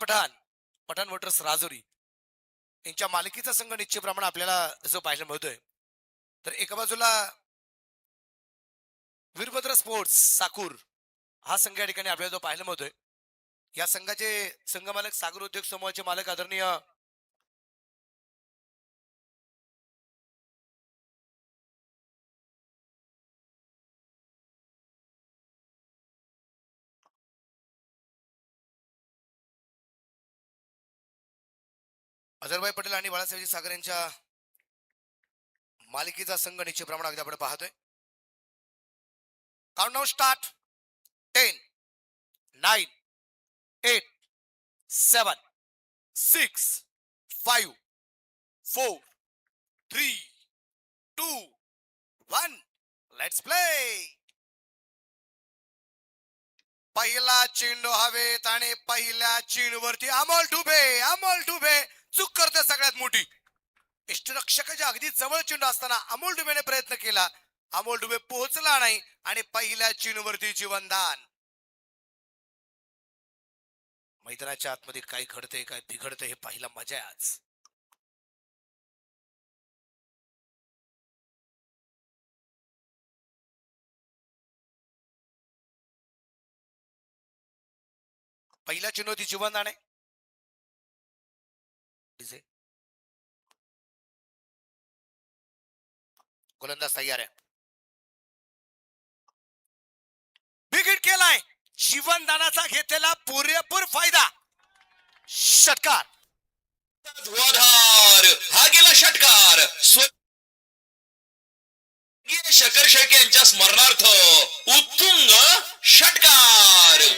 Pathan Pathan Motors Rajuri यांच्या मालकीचा संघ निश्चितप्रमाणे आपल्याला जो पाहायला मिळतोय. तर एका बाजूला वीरभद्र स्पोर्ट्स साकूर हा संघ या ठिकाणी आपल्याला जो पाहायला मिळतोय. या संघाचे संघमालक सागर उद्योग समूहाचे मालक आदरणीय अजरभाई पटेल आणि बाळासाहेबजी सागर यांच्या मालिकेचा संघ निश्चितप्रमाणे अगदी आपण पाहतोय. Countdown start. 10 9 8 7 6 5 4 3 2 1 let's play. पहिला चेंडू हवेत आणि पहिल्या चेंडूवरती अमोल डुबे चूक करते सगळ्यात मोठी. इष्टरक्षकाच्या अगदी जवळ चेंडू असताना अमोल डुबेने प्रयत्न केला. अमोल डुबे पोहोचला नाही आणि पहिल्या चेंडूवरती जीवनदान. मैदानाच्या आतमध्ये काय घडतंय काय बिघडतंय हे पाहिला मजा आहे आज. पहिल्या चेंडूवरती जीवनदान आहे. गोलंदाज तयार आहे. बिग हिट केलाय. जीवनदानाचा घेतलेला पुरेपूर फायदा. षटकार. हा गेला षटकार. शकर शेळके यांच्या स्मरणार्थ उत्तुंग षटकार.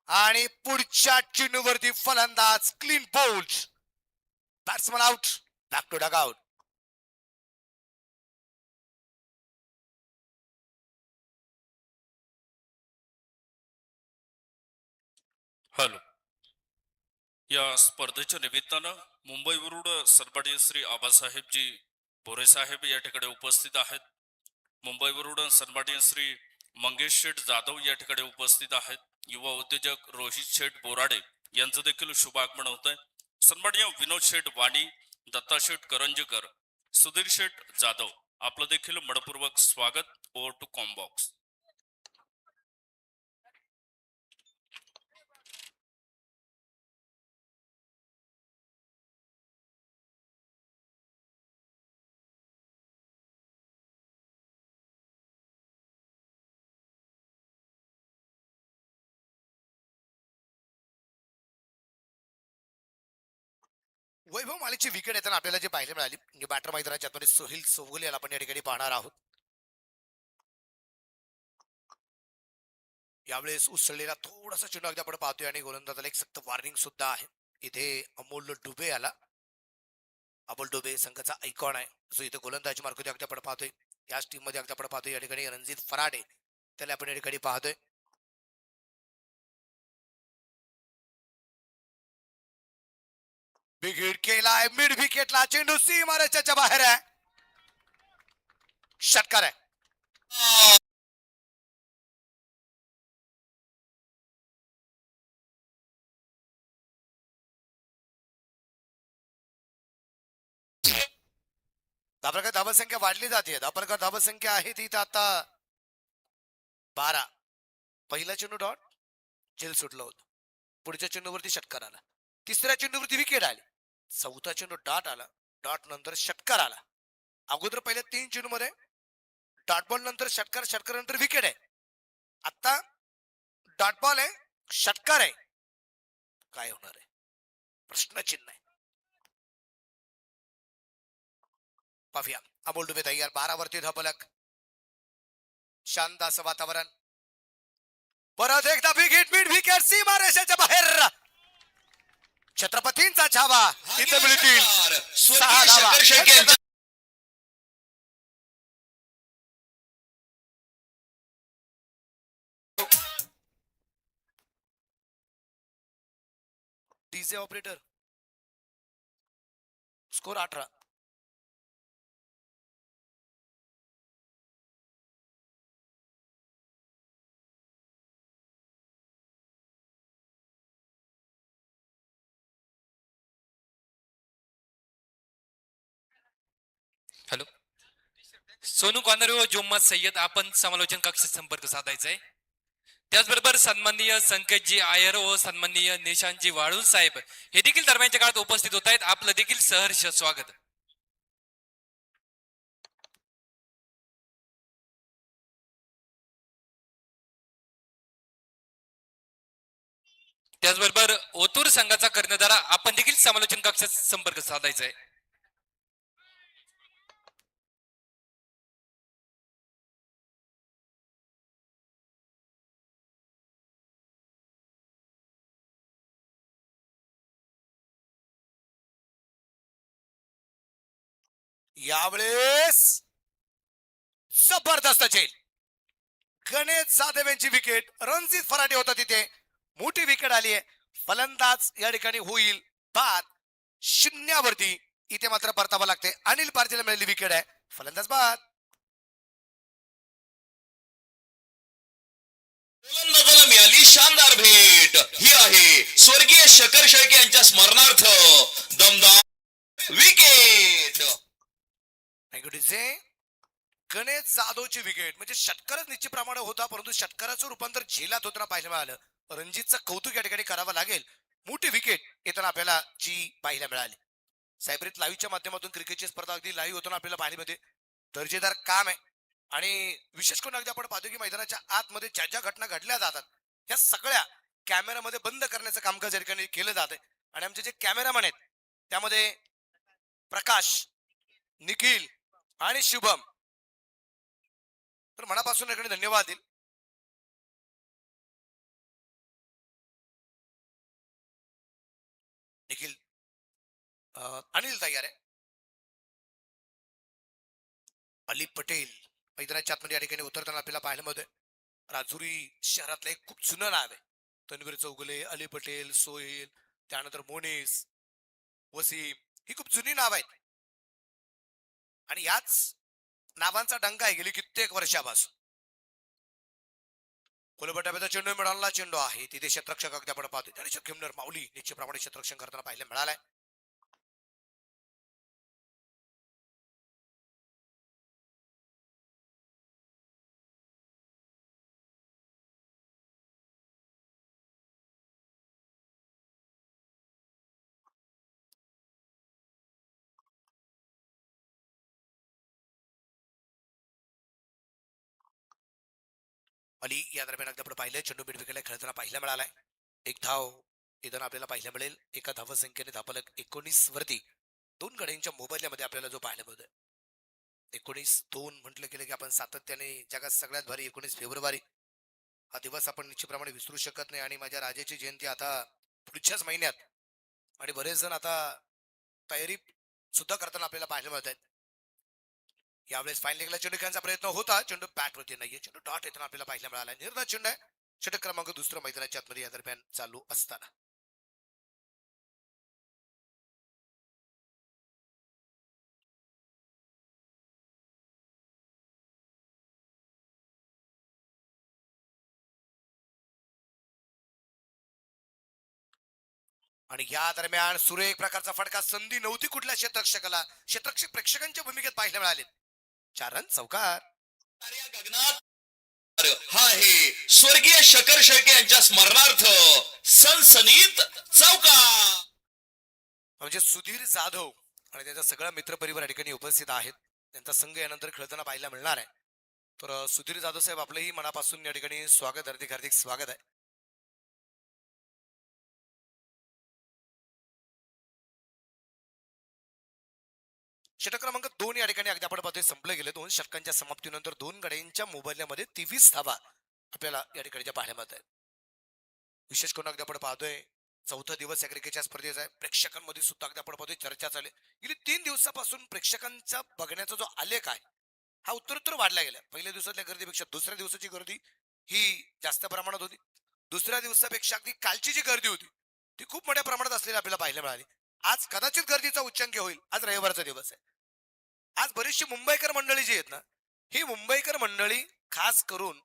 आणि पुढच्या चेंडूवरती फलंदाज clean bowled. Batsman out. Back to dugout. Hello. या स्पर्धेच्या निमित्तानं मुंबईवरून सन्माननीय श्री आबासाहेबजी बोरे साहेब या ठिकाणी उपस्थित आहेत. मुंबईवरून सन्माननीय श्री मंगेश शेठ जाधव या ठिकाणी उपस्थित आहेत. युवा उद्योजक रोहित शेठ बोराडे यांचं देखील शुभागमन होत आहे. सन्माननीय विनोद शेठ वाणी, दत्ता शेठ करंजकर, सुधीर शेठ जाधव आपलं देखील मनपूर्वक स्वागत. Over to com box. वैभव मालिकची विकेट येताना आपल्याला जे पाहायला मिळाली म्हणजे बॅटर मैदानाच्या आतमध्ये सोहिल सोगल याला आपण या ठिकाणी पाहणार आहोत. यावेळेस उसळलेला थोडासा चेंडू अगदी आपण पाहतोय आणि गोलंदाजाला एक सक्त वॉर्निंग सुद्धा आहे. इथे अमोल डुबे आला. अमोल डुबे संघाचा आयकॉन आहे. जो इथे गोलंदाजी मार्ग अगदी आपण पाहतोय. याच टीम मध्ये अगदी आपण पाहतोय या ठिकाणी रणजित फराडे त्याला आपण या ठिकाणी पाहतोय. बिग हिट केलाय. मिड विकेटला चेंडू सीमारेषेच्या बाहेर आहे. षटकार आहे. धाबरकर धावसंख्या वाढली जाते. धाबरकर धावसंख्या आहे ती आता 12. पहिला चेंडू डॉट झेल सुटलं होतं. पुढच्या चेंडूवरती षटकार आला. तिसऱ्या चेंडूवरती विकेट आली. चौथा चेंडू डॉट आला. डॉट नंतर षटकार आला. अगोदर पहिल्या 3 चेंडू मध्ये डॉट बॉल नंतर षटकार, षटकार नंतर विकेट आहे. आता डॉट बॉल आहे, षटकार आहे. काय होणार आहे प्रश्नचिन्ह आहे. पाहूया. अमोल डुबे तयार. 12 वरती धपलक. शांत असं वातावरण. परत एकदा बिग हिट. मिड विकेट सीमारेषेच्या बाहेर. छत्रपतींचा छावा इथे मिळतील 6 धावा. DJ operator score 18. Hello, Sonu corner व जोम्मद सय्यद आपण समालोचन कक्षात संपर्क साधायचा आहे. त्याचबरोबर सन्माननीय संकेतजी आयर व सन्माननीय निशांतजी वाळून साहेब हे देखील दरम्यानच्या काळात उपस्थित होत आहेत. आपलं देखील सहर्ष स्वागत. त्याचबरोबर ओतूर संघाचा कर्णधार आपण देखील समालोचन कक्षात संपर्क साधायचा आहे. यावेळेस जबरदस्त झेल. गणेश जाधव यांची विकेट. रणजित फराटे होता तिथे. मोठी विकेट आली आहे. फलंदाज या ठिकाणी होईल बाद. 0 इथे मात्र परतावा लागते. अनिल पारजीला मिळालेली विकेट आहे. फलंदाज बाद. गोलंदाजाला मिळाली शानदार भेट. ही आहे स्वर्गीय शकर शेळके यांच्या स्मरणार्थ दमदार विकेट. गणेश जाधवची विकेट म्हणजे षटकारच निश्चितप्रमाणे होता, परंतु षटकाराचं रूपांतर झेलात होताना पाहायला मिळालं. रणजितचं कौतुक या ठिकाणी करावं लागेल. मोठी विकेट येताना आपल्याला जी पाहायला मिळाली. सायबरीत लाईव्हच्या माध्यमातून क्रिकेटची स्पर्धा अगदी लाईव्ह होताना आपल्याला पाहण्यामध्ये दर्जेदार काम आहे. आणि विशेष करून अगदी आपण पाहतो की मैदानाच्या आतमध्ये ज्या ज्या घटना घडल्या जातात त्या सगळ्या कॅमेऱ्यामध्ये बंद करण्याचं कामकाज या ठिकाणी केलं जात आहे. आणि आमचे जे कॅमेरामॅन आहेत त्यामध्ये प्रकाश, निखिल आणि शुभम, तर मनापासून या ठिकाणी धन्यवाद देईल. निखिल, अनिल तयार आहे. अली पटेल मैदानाच्या आतमध्ये या ठिकाणी उतरताना आपल्याला पाहायला मिळतोय. राजुरी शहरातलं एक खूप जुनं नाव आहे. तन्वीर चौगुले, अली पटेल, सोहेल, त्यानंतर मोनेस, वसीम, ही खूप जुनी नाव आहेत. आणि याच नावांचा डंका आहे गेली कित्येक वर्षापासून. कोलबटाब्याचा चेंडू मिळाला. चेंडू आहे तिथे क्षेत्ररक्षक अगदी आपण पाहतो त्याने खेमनर माऊली निश्चितप्रमाणे क्षेत्ररक्षण करताना पाहायला मिळालाय. अली या दरम्यान अगदी आपण पाहिलंय चेंडू बिडविकेला खेळताना पाहायला मिळालाय. एक धाव इथं आपल्याला पाहायला मिळेल. एका धावसंख्येने धापलक 19 वरती 2 गड्यांच्या मोबाईलमध्ये आपल्याला जो पाहायला मिळतोय. 19-2 म्हटलं गेलं की आपण सातत्याने जगात सगळ्यात भारी 19 फेब्रुवारी हा दिवस आपण निश्चितप्रमाणे विसरू शकत नाही. आणि माझ्या राजाची जयंती आता पुढच्याच महिन्यात. आणि बरेच जण आता तयारी सुद्धा करताना आपल्याला पाहायला मिळत आहेत. यावेळेस फाईन लेगला चेंडू खेळण्याचा प्रयत्न होता. चेंडू बॅट वरती नाहीये. चेंडू डॉट येताना आपल्याला पाहायला मिळाला. निर्धार चेंडू आहे. षटक क्रमांक 2 मैदानाच्या आतमध्ये या दरम्यान चालू असताना आणि या दरम्यान सुरेख प्रकारचा फटका. संधी नव्हती कुठल्या क्षेत्ररक्षकाला. क्षेत्ररक्षक प्रेक्षकांच्या भूमिकेत पाहायला मिळाले. 4 रन चौकार. या गगनात हा आहे स्वर्गीय शकर शेळके यांच्या स्मरणार्थ सनसनीत चौकार. म्हणजे सुधीर जाधव आणि त्याचा सगळा मित्रपरिवार या ठिकाणी उपस्थित आहेत. त्यांचा संघ यानंतर खेळताना पाहायला मिळणार आहे. तर सुधीर जाधव साहेब आपलंही मनापासून या ठिकाणी स्वागत, हार्दिक हार्दिक स्वागत आहे. षटक क्रमांक 2 या ठिकाणी अगदी आपण पाहतोय संपलं गेलं. 2 षटकांच्या समाप्तीनंतर 2 गड्यांच्या मोबाईलमध्ये 23 धावा आपल्याला या ठिकाणी पाहायला मिळत आहेत. विशेष करून अगदी आपण पाहतोय 4था दिवस या क्रिकेटच्या स्पर्धेचा आहे. प्रेक्षकांमध्ये सुद्धा अगदी आपण पाहतोय चर्चा चालू आहे. गेली 3 दिवसापासून प्रेक्षकांचा बघण्याचा जो आलेख आहे हा उत्तरोत्तर वाढला गेला. पहिल्या दिवसातल्या गर्दीपेक्षा दुसऱ्या दिवसाची गर्दी ही जास्त प्रमाणात होती. दुसऱ्या दिवसापेक्षा अगदी कालची जी गर्दी होती ती खूप मोठ्या प्रमाणात असलेली आपल्याला पाहायला मिळाली. आज कदाचित गर्दीचा उच्चांकी होईल. आज रविवारचा दिवस आहे. आज बरीचशी मुंबईकर मंडळी जी आहेत ना, ही मुंबईकर मंडळी खास करून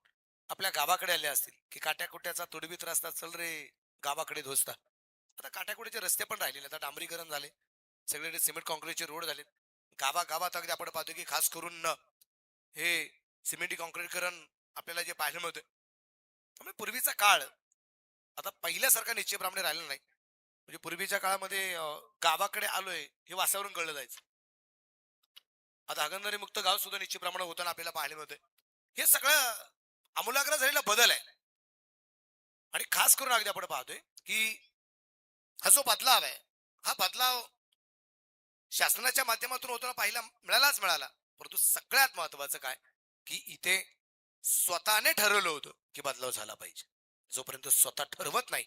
आपल्या गावाकडे आले असतील की काट्याकुट्याचा तुडवीत रस्ता चल रे गावाकडे धोसता. आता काट्याकुट्याचे रस्ते पण राहिलेले, आता डांबरीकरण झाले, सगळीकडे सिमेंट कॉन्क्रीटचे रोड झाले. गावागावात अगदी आपण पाहतो की खास करून हे सिमेंटी कॉन्क्रीटकरण आपल्याला जे पाहायला मिळतं. त्यामुळे पूर्वीचा काळ आता पहिल्यासारखा निश्चयप्रमाणे राहिलेला नाही. म्हणजे पूर्वीच्या काळामध्ये गावाकडे आलोय हे वासावरून कळलं जायचं. आता हागणदारी मुक्त गाव सुद्धा निश्चितप्रमाणे होताना आपल्याला पाहायला मिळतंय. हे सगळं आमूलाग्र झालेला बदल आहे. आणि खास करून अगदी आपण पाहतोय की हा जो बदलाव आहे, हा बदलाव शासनाच्या माध्यमातून होताना पाहायला मिळाला. परंतु सगळ्यात महत्वाचं काय की इथे स्वतःने ठरवलं होतं की बदलाव झाला पाहिजे. जोपर्यंत स्वतः ठरवत नाही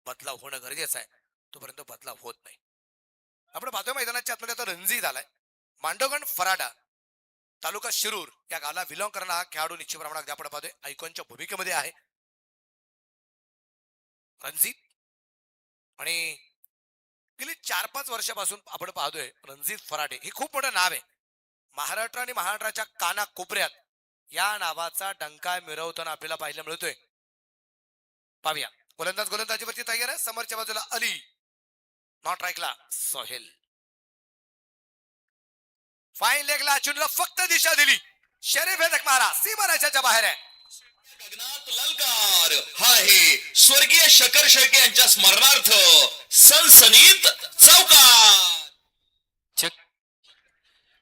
बदलाव होणं गरजेचं आहे, तोपर्यंत बदलाव होत नाही. आपण पाहतोय मैदानाच्या आतमध्ये आता रणजी झालाय. मांडवगण फराडा तालुका शिरूर या गावाला विलॉंग करणारा हा खेळाडू निश्चित प्रमाणात आपण पाहतोय आयकॉनच्या भूमिकेमध्ये आहे रणजित. आणि गेली 4-5 वर्षापासून आपण पाहतोय रणजित फराडे हे खूप मोठं नाव आहे. महाराष्ट्र आणि महाराष्ट्राच्या काना कोपऱ्यात या नावाचा डंका मिरवताना आपल्याला पाहायला मिळतोय. पाहूया गोलंदाजीवरती तयार आहे. समोरच्या बाजूला अली, नॉट राईकला सोहेल. फाईन लेगला चुनला फक्त दिशा दिली. शरीफ हे मारा सीमारेषेच्या बाहेर आहे. गगनात ललकार हा आहे स्वर्गीय शकर शेळके यांच्या स्मरणार्थ सनसनीत चौकार. चेक.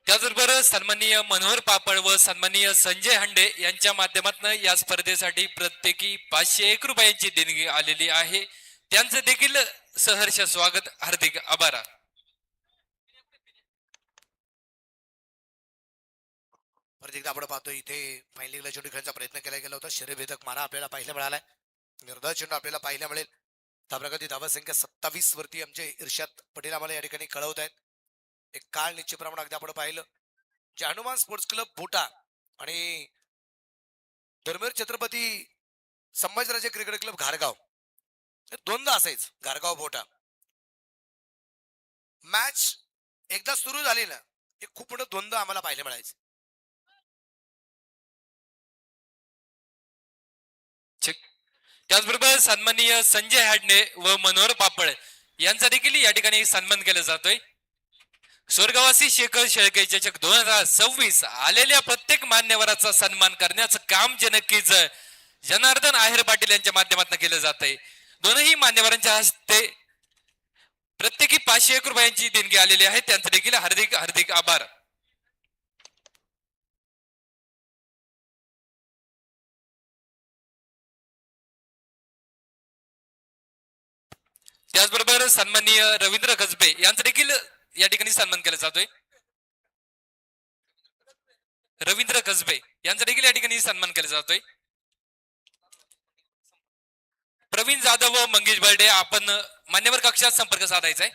त्याचबरोबर सन्माननीय मनोहर पापड व सन्माननीय संजय हंडे यांच्या माध्यमातून या स्पर्धेसाठी प्रत्येकी 501 रुपयांची देणगी आलेली आहे. त्यांचं देखील सहर्ष स्वागत, हार्दिक आभार. परत एकदा आपण पाहतो इथे फाईन लेगला चेंडू खेळण्याचा प्रयत्न केला गेला होता. शरीरभेदक मारा आपल्याला पाहायला मिळालाय. निर्धार चेंडू आपल्याला पाहायला मिळेल. धावप्रगती धावा संख्या 27 वरती आमचे इर्षाद पटेल आम्हाला या ठिकाणी कळवत आहेत. एक काळ निश्चित प्रमाणात अगदी आपण पाहिलं जे हनुमान स्पोर्ट्स क्लब बोटा आणि धर्मेर छत्रपती संभाजीराजे क्रिकेट क्लब घारगाव हे दोनदा असायच. घारगाव बोटा मॅच एकदा सुरू झाली ना, हे खूप मोठं द्वंद्व आम्हाला पाहायला मिळायचं. चेक. त्याचबरोबर सन्माननीय संजय हाडणे व मनोहर पापड यांचा देखील या ठिकाणी सन्मान केला जातोय. स्वर्गवासी शेखर शेळके चषक 2026 आलेल्या प्रत्येक मान्यवराचा सन्मान करण्याचं काम जे नक्कीच जनार्दन आहेर पाटील यांच्या माध्यमातून केलं जात आहे. दोनही मान्यवरांच्या हस्ते प्रत्येकी 501 रुपयांची देणगी आलेली आहे. त्यांचे देखील हार्दिक हार्दिक आभार. त्याचबरोबर सन्माननीय रवींद्र कसबे यांचा देखील या ठिकाणी सन्मान केला जातोय. रवींद्र कसबे यांचा देखील या ठिकाणी सन्मान केला जातोय. प्रवीण जाधव व मंगेश बर्डे आपण मान्यवर कक्षात संपर्क साधायचा आहे.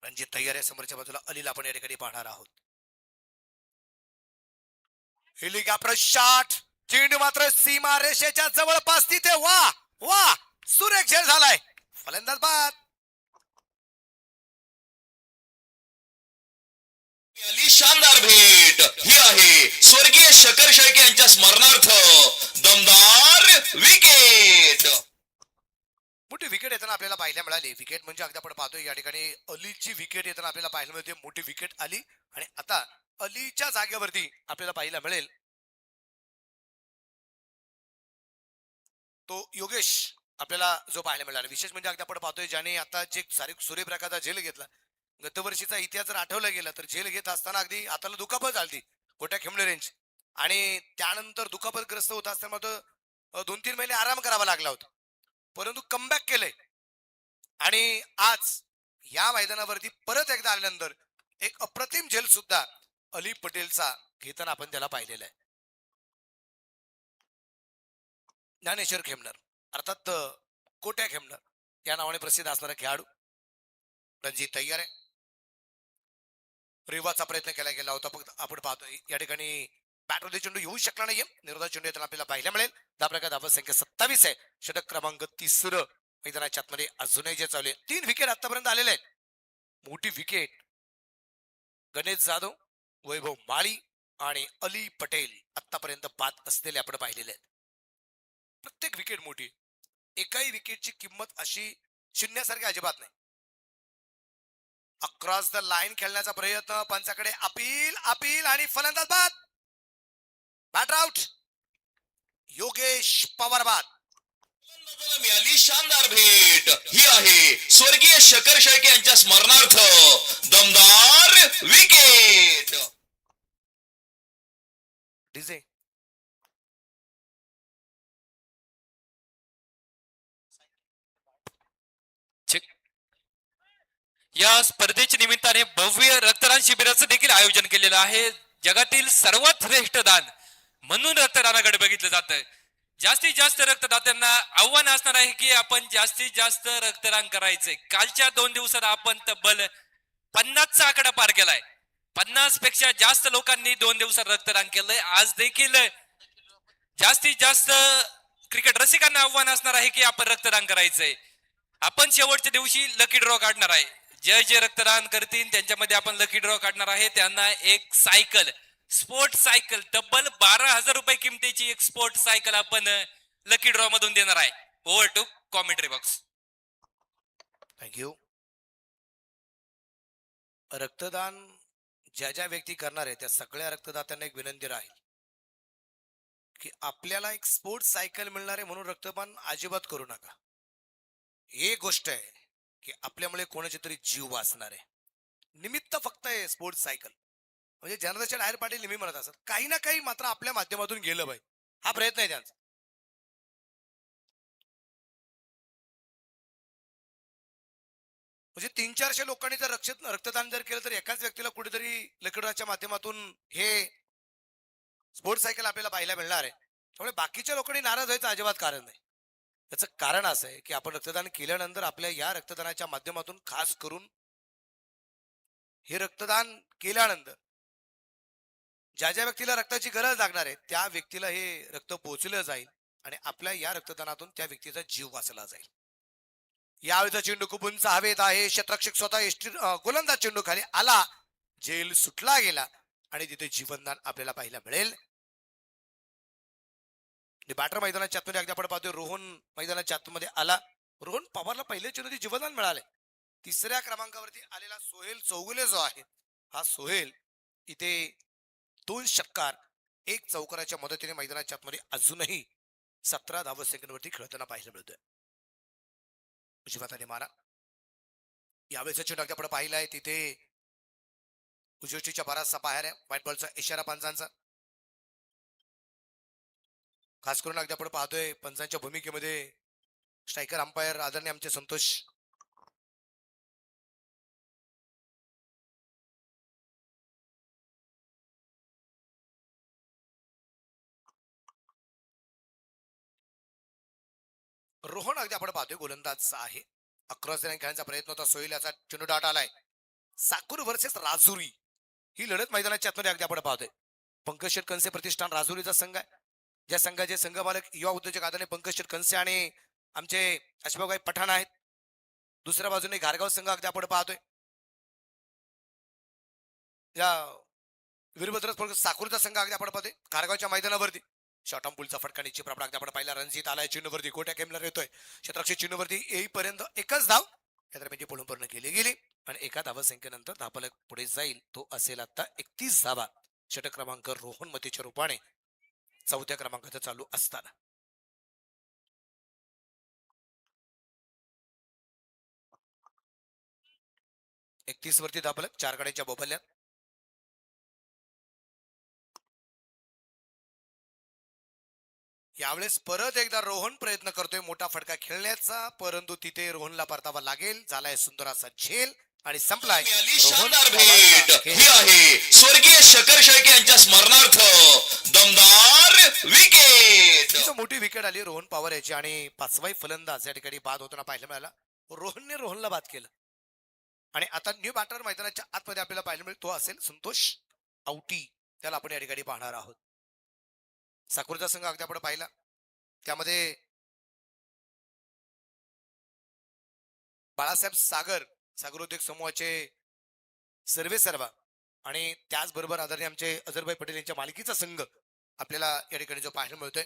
रणजित तयार आहे. समोरच्या बाजूला अलीला आपण या ठिकाणी पाहणार आहोत. हेलिकॉप्टर शॉट, चेंडू मात्र सीमा रेषेच्या जवळपास तिथे. वा वा सुरेख झेल झालाय. फलंदाज बाद. मिळाली शानदार भेट ही आहे स्वर्गीय शकर शेळके यांच्या स्मरणार्थ दमदार विकेट. मोठी विकेट येताना आपल्याला पाहायला मिळाली. विकेट म्हणजे अगदी आपण पाहतोय या ठिकाणी अलीची विकेट येताना आपल्याला पाहायला मिळते. मोठी विकेट आली आणि आता अलीच्या जागेवरती आपल्याला पाहायला मिळेल तो योगेश आपल्याला जो पाहायला मिळाला. विशेष म्हणजे अगदी आपण पाहतोय ज्याने आता जे सूर्यप्रकाशचा झेल घेतला. गतवर्षीचा इतिहास जर आठवला गेला तर झेल घेत असताना अगदी हाताला दुखापत झाली गोट्या खेमणे रेंज आणि त्यानंतर दुखापतग्रस्त होत असताना 2-3 महिने आराम करावा लागला होता. परंतु कमबॅक केलंय आणि आज या मैदानावरती परत एकदा आल्यानंतर एक अप्रतिम झेल सुद्धा अली पटेलचा घेताना आपण त्याला पाहिलेला आहे. ज्ञानेश्वर खेमनर अर्थात कोट्या खेमनर या नावाने प्रसिद्ध असणारा खेळाडू. रणजित तयार आहे. रिवाचा प्रयत्न केला गेला होता. फक्त आपण पाहतोय या ठिकाणी बॅटमध्ये चेंडू येऊ शकला नाहीये. निर्धार चेंडू येताना आपल्याला पाहायला मिळेल. धाबळका धावा संख्या 27 आहे. षटक क्रमांक 30 मैदानाच्या आतमध्ये अजूनही जे चालू आहे. 3 विकेट आतापर्यंत आलेले आहेत. मोठी विकेट गणेश जाधव, वैभव माळी आणि अली पटेल आतापर्यंत बाद असलेले आपण पाहिलेले आहेत. प्रत्येक विकेट मोठी. एकाही विकेटची किंमत अशी शून्यासारखी अजिबात नाही. अक्रॉस द लाईन खेळण्याचा प्रयत्न, पंचाकडे अपील अपील आणि फलंदाज बाद. Batter out. योगेश पवार बाद. फलंदाजाला मिळाली शानदार भेट. ही आहे स्वर्गीय शकर शेळके यांच्या स्मरणार्थ दमदार विकेट. DJ check. या स्पर्धेच्या निमित्ताने भव्य रक्तदान शिबिराचं देखील आयोजन केलेलं आहे. जगातील सर्वात श्रेष्ठ दान म्हणून रक्तदानाकडे बघितलं जातं. जास्तीत जास्त रक्तदात्यांना आव्हान असणार आहे की आपण जास्तीत जास्त रक्तदान करायचंय. कालच्या 2 दिवसात आपण तब्बल 50चा आकडा पार केलाय. 50 पेक्षा जास्त लोकांनी 2 दिवसात रक्तदान केलंय. आज देखील जास्तीत जास्त क्रिकेट रसिकांना आव्हान असणार आहे की आपण रक्तदान करायचंय. आपण शेवटच्या दिवशी लकी ड्रॉ काढणार आहे. जे रक्तदान करतील त्यांच्यामध्ये आपण लकी ड्रॉ काढणार आहे. त्यांना एक सायकल, स्पोर्ट सायकल, तब्बल 12,000 रुपये किमतीची एक स्पोर्ट सायकल आपण लकी ड्रॉ मधून देणार आहे. Over to commentary box. Thank you. रक्तदान ज्या ज्या व्यक्ती करणार आहे त्या सगळ्या रक्तदात्यांना एक विनंती राहील की आपल्याला एक स्पोर्ट्स सायकल मिळणार आहे म्हणून रक्तदान अजिबात करू नका. एक गोष्ट आहे की आपल्यामुळे कोणाचे तरी जीव वाचणार आहे. निमित्त फक्त आहे स्पोर्ट्स सायकल. म्हणजे जनरेशन डायर पाटील नेहमी म्हणत असत काही ना काही मात्र आपल्या माध्यमातून गेलं पाहिजे. हा प्रयत्न आहे त्यांचा. म्हणजे 300-400 लोकांनी जर रक्तदान जर केलं तर एकाच व्यक्तीला कुठेतरी लकीड्रॉच्या माध्यमातून हे स्पोर्ट्स सायकल आपल्याला पाहायला मिळणार आहे. त्यामुळे बाकीच्या लोकांनी नाराज व्हायचं अजिबात कारण नाही. त्याचं कारण असं आहे की आपण रक्तदान केल्यानंतर आपल्या या रक्तदानाच्या माध्यमातून खास करून हे रक्तदान केल्यानंतर ज्या ज्या व्यक्तीला रक्ताची गरज लागणार आहे त्या व्यक्तीला हे रक्त पोहोचलं जाईल आणि आपल्या या रक्तदानातून त्या व्यक्तीचा जीव वाचला जाईल. यावेळेचा चेंडू खूप उंच हवेत आहे. क्षेत्ररक्षक स्वतः गोलंदाज चेंडू खाली आला, झेल सुटला गेला आणि तिथे जीवनदान आपल्याला पाहायला मिळेल. बॅटर मैदानाच्या आतमध्ये अगदी आपण पाहतोय रोहन मैदानाच्या आतमध्ये आला. रोहन पवारला पहिले चेंडू जीवनदान मिळाले. 3ऱ्या क्रमांकावरती आलेला सोहेल चौगुले जो आहे हा सोहेल इथे 2 षटकार 1 चौकाराच्या मदतीने मैदानाच्या आतमध्ये अजूनही 17 धावसंख्येवरती खेळताना पाहायला मिळतोय. उजव्या हाताने मारा. यावेळेचा चेंडू अगदी आपण पाहिलाय तिथे उजवीच्या बराचसा बाहेर आहे. व्हाईट बॉलचा इशारा पंचांचा. खास करून अगदी आपण पाहतोय पंचांच्या भूमिकेमध्ये स्ट्रायकर अंपायर आदरणीय आमचे संतोष रोहन अगदी आपण पाहतोय गोलंदाज आहे. अक्रॉस लाईन खेळण्याचा प्रयत्न होता. सोहेल याचा चेंडू डाट आलाय. साकूर वर्सेस राजुरी ही लढत मैदानाच्या आतमध्ये अगदी आपण पाहतोय. पंकज शेट कंसे प्रतिष्ठान राजुरीचा संघ आहे. ज्या संघाचे संघ मालक युवा उद्योजक आदरणीय पंकज शेट कंसे आणि आमचे अशफाकभाई पठाण आहेत. दुसऱ्या बाजूने घारगाव संघ अगदी आपण पाहतोय. या वीरभद्र साकूरचा संघ अगदी आपण पाहतोय घारगावच्या मैदानावरती. शॉर्ट ऑन पुलचा फटका निश्चित प्रमाणात अगदी आपण पाहिला. रणजित आलाय चेंडूवरती, गोट्या केमला येतोय. क्षेत्ररक्षक चेंडूवरती येईपर्यंत एकच धाव या दरम्यान पळून पूर्ण केली गेली आणि एका धावसंख्येनंतर धावफलक पुढे जाईल. तो असेल आता 31 धावा. षटक क्रमांक रोहन मतीच्या रूपाने 4थ्या क्रमांकाचा चालू असताना. एकतीस वरती धावफलक 4 गाड्यांच्या बोबल्यात. यावेळेस परत एकदा रोहन प्रयत्न करतोय मोठा फटका खेळण्याचा, परंतु तिथे रोहनला परतावा लागेल. झालाय सुंदर असा झेल आणि संपलाय. मिळाली शानदार भेट. ही आहे स्वर्गीय शकर शेळके यांच्या स्मरणार्थ दमदार विकेट. मोठी विकेट आली रोहन पवार याची आणि 5वाही फलंदाज या ठिकाणी बाद होताना पाहायला मिळाला. रोहनने रोहनला बाद केलं आणि आता न्यू बॅटर मैदानाच्या आतमध्ये आपल्याला पाहायला मिळेल. तो असेल संतोष औटी. त्याला आपण या ठिकाणी पाहणार आहोत. साकुरचा संघ अगदी आपण पाहिला, त्यामध्ये बाळासाहेब सागर उद्योग समूहाचे सर्वे सर्वा आणि त्याचबरोबर आदरणीय आमचे अझरभाई पटेल यांच्या मालकीचा संघ आपल्याला या ठिकाणी जो पाहायला मिळतोय.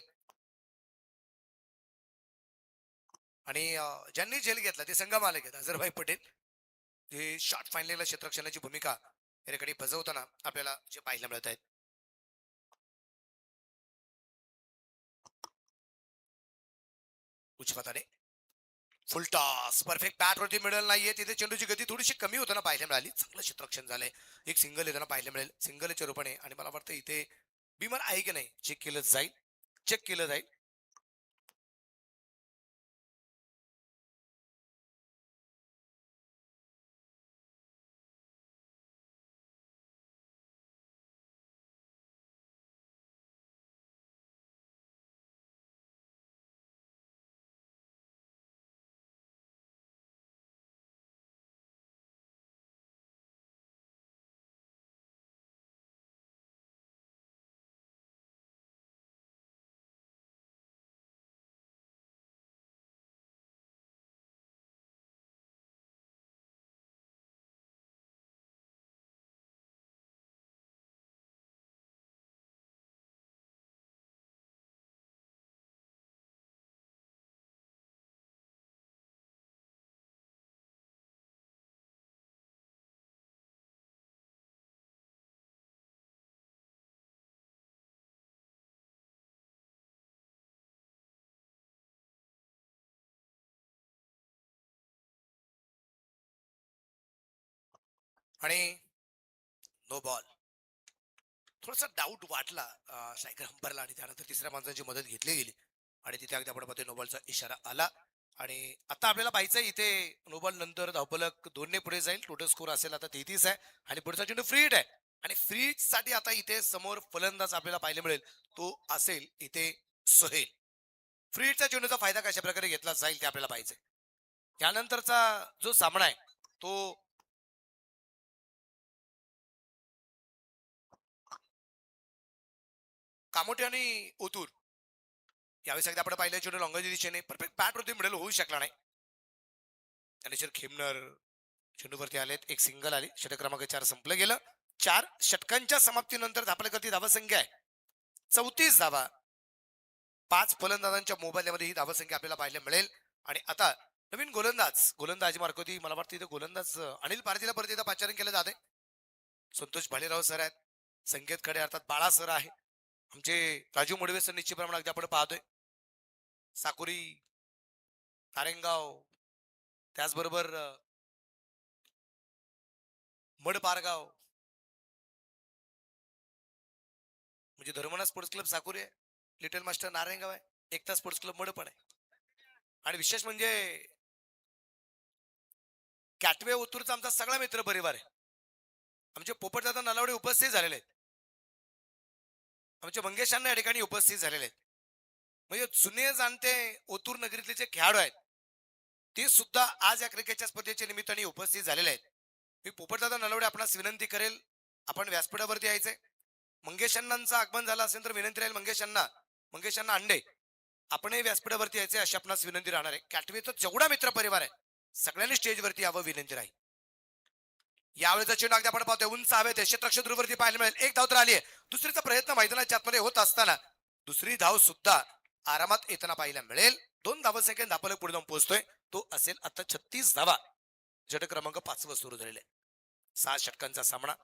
आणि ज्यांनी झेल घेतला ते संघ मालक आहेत अझरभाई पटेल, जे शॉर्ट फायनलला क्षेत्ररक्षणाची भूमिका या ठिकाणी बजावताना आपल्याला जे पाहायला मिळत आहेत. उजव्या हाताने फुल टॉस, परफेक्ट बॅट वरती मिळेल नाहीये, तिथे चेंडूची गती थोडीशी कमी होताना पाहायला मिळाली. चांगलं क्षेत्ररक्षण झालंय, एक सिंगल येताना पाहायला मिळेल सिंगलच्या रूपाने. आणि मला वाटतं इथे बिमर आहे की नाही चेक केलं जाईल. आणि नो बॉल. थोडासा डाऊट वाटला सायकर हंपरला आणि त्यानंतर तिसऱ्या माणसाची मदत घेतली गेली आणि तिथे अगदी आपण पाहतोय नो बॉलचा इशारा आला. आणि आता आपल्याला पाहायचं इथे नो बॉल नंतर धावफलक 2 पुढे जाईल. टोटल स्कोर असेल आता 33 आहे आणि पुढचा चेंडू फ्री हिट आहे. आणि फ्री हिट साठी आता इथे समोर फलंदाज आपल्याला पाहायला मिळेल, तो असेल इथे सोहेल. फ्री हिटचा चेंडूचा फायदा कशा प्रकारे घेतला जाईल ते आपल्याला पाहिजे. त्यानंतरचा जो सामना आहे तो कामोटे आणि ओतूर यावेळेस एकदा आपण पाहिलं चेंडू लॉंगच्या दिशेने परफेक्ट बॅट वरती मिडल होऊ शकला नाही. त्यानंतर खेमनर चेंडूवरती आलेत, एक सिंगल आली. षटक क्रमांक 4 संपलं गेलं. 4 षटकांच्या समाप्तीनंतर धापलेकरती धावसंख्या आहे 34 धावा. 5 फलंदाजांच्या मोबाईलमध्ये ही धावसंख्या आपल्याला पाहायला मिळेल. आणि आता नवीन गोलंदाजी मार्फत मला वाटतं इथे गोलंदाज अनिल पारधीला परत एकदा पाचारण केलं जाते. संतोष भालेराव सर आहेत, संकेत खडे अर्थात बाळा सर आहे, आमचे राजू मोडवे सर निश्चितप्रमाणे अगदी आपण पाहतोय. साकुरी, नारेंगाव, त्याचबरोबर मडपारगाव म्हणजे धर्मना स्पोर्ट्स क्लब साकुरी आहे, लिटल मास्टर नारायणगाव आहे, एकता स्पोर्ट्स क्लब मड पण आहे. आणि विशेष म्हणजे कॅटवे ओतूरचा आमचा सगळा मित्र परिवार आहे. आमचे पोपटदादा नलावडे उपस्थित झालेले आहेत, आमचे मंगेशांना या ठिकाणी उपस्थित झालेले आहेत. म्हणजे जुने जाणते ओतूर नगरीतले जे खेळाडू आहेत ते सुद्धा आज या क्रिकेटच्या स्पर्धेच्या निमित्ताने उपस्थित झालेले आहेत. मी पोपटदादा नलावडे आपणास विनंती करेल, आपण व्यासपीठावरती यायचंय. मंगेशांनांचं आगमन झालं असेल तर विनंती राहील मंगेशांना अंडे आपणही व्यासपीठावरती यायचंय अशी आपणास विनंती राहणार आहे. कॅटवेचा जेवढा मित्र परिवार आहे सगळ्यांनी स्टेजवरती यावं विनंती राहील. यावेळेचा चेंडू अगदी आपण पाहतोय उंच हवेत क्षेत्ररक्षक ध्रुववरती पाहायला मिळेल. एक धाव तर आली आहे. दुसरीचा प्रयत्न मैदानाच्या आतमध्ये होत असताना दुसरी धाव सुद्धा आरामात येताना पाहायला मिळेल. 2 धावसंख्येने धापलक पुढे जाऊन पोहोचतोय, तो असेल आता 36 धावा. षटक क्रमांक 5 सुरू झालेले 6 षटकांचा सामना.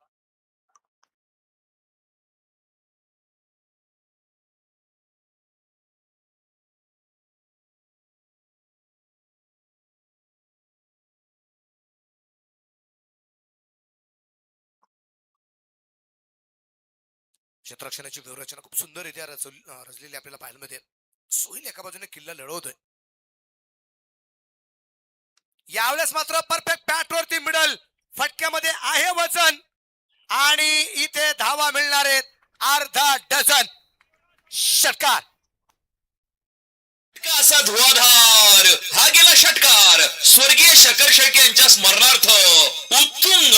क्षेत्ररक्षणाची व्यूहरचना खूप सुंदर रित्या रचलेली आपल्याला पाहायला मिळते. सोहेल एका बाजूने किल्ला लढवतोय. यावेळेस मात्र परफेक्ट बॅट वरती मिडल फटक्यामध्ये आहे वजन आणि इथे धावा मिळणार आहेत अर्धा डझन. षटकार असा धुवाधार हा गेला षटकार स्वर्गीय शकर शेळके यांच्या स्मरणार्थ उत्तुंग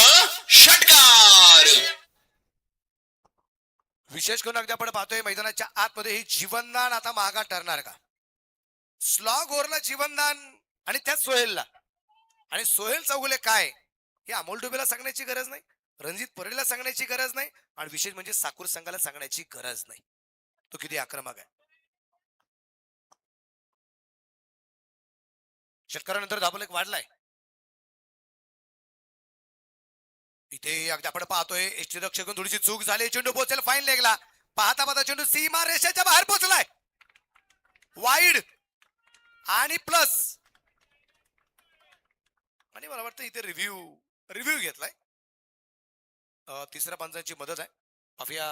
षटकार. विशेष करून अगदी आपण पाहतोय मैदानाच्या आतमध्ये ही जीवनदान आता महागा ठरणार का? स्लॉग ओव्हरला जीवनदान आणि त्यात सोहेलला, आणि सोहेल चौगुले काय हे अमोल डुबेला सांगण्याची गरज नाही, रणजित परेला सांगण्याची गरज नाही, आणि विशेष म्हणजे साकूर संघाला सांगण्याची गरज नाही तो किती आक्रमक आहे. षटकारानंतर धाबलेख वाढलाय. इथे अगदी आपण पाहतोय एसटी रक्षक थोडीशी चूक झाली, चेंडू पोहोचेल फाईन लेगला, पाहता पाहता चेंडू सीमा रेषेच्या बाहेर पोहोचलाय, वाईड आणि प्लस. आणि मला वाटतं इथे रिव्ह्यू घेतलाय. तिसऱ्या पंचांची मदत आहे. पाहूया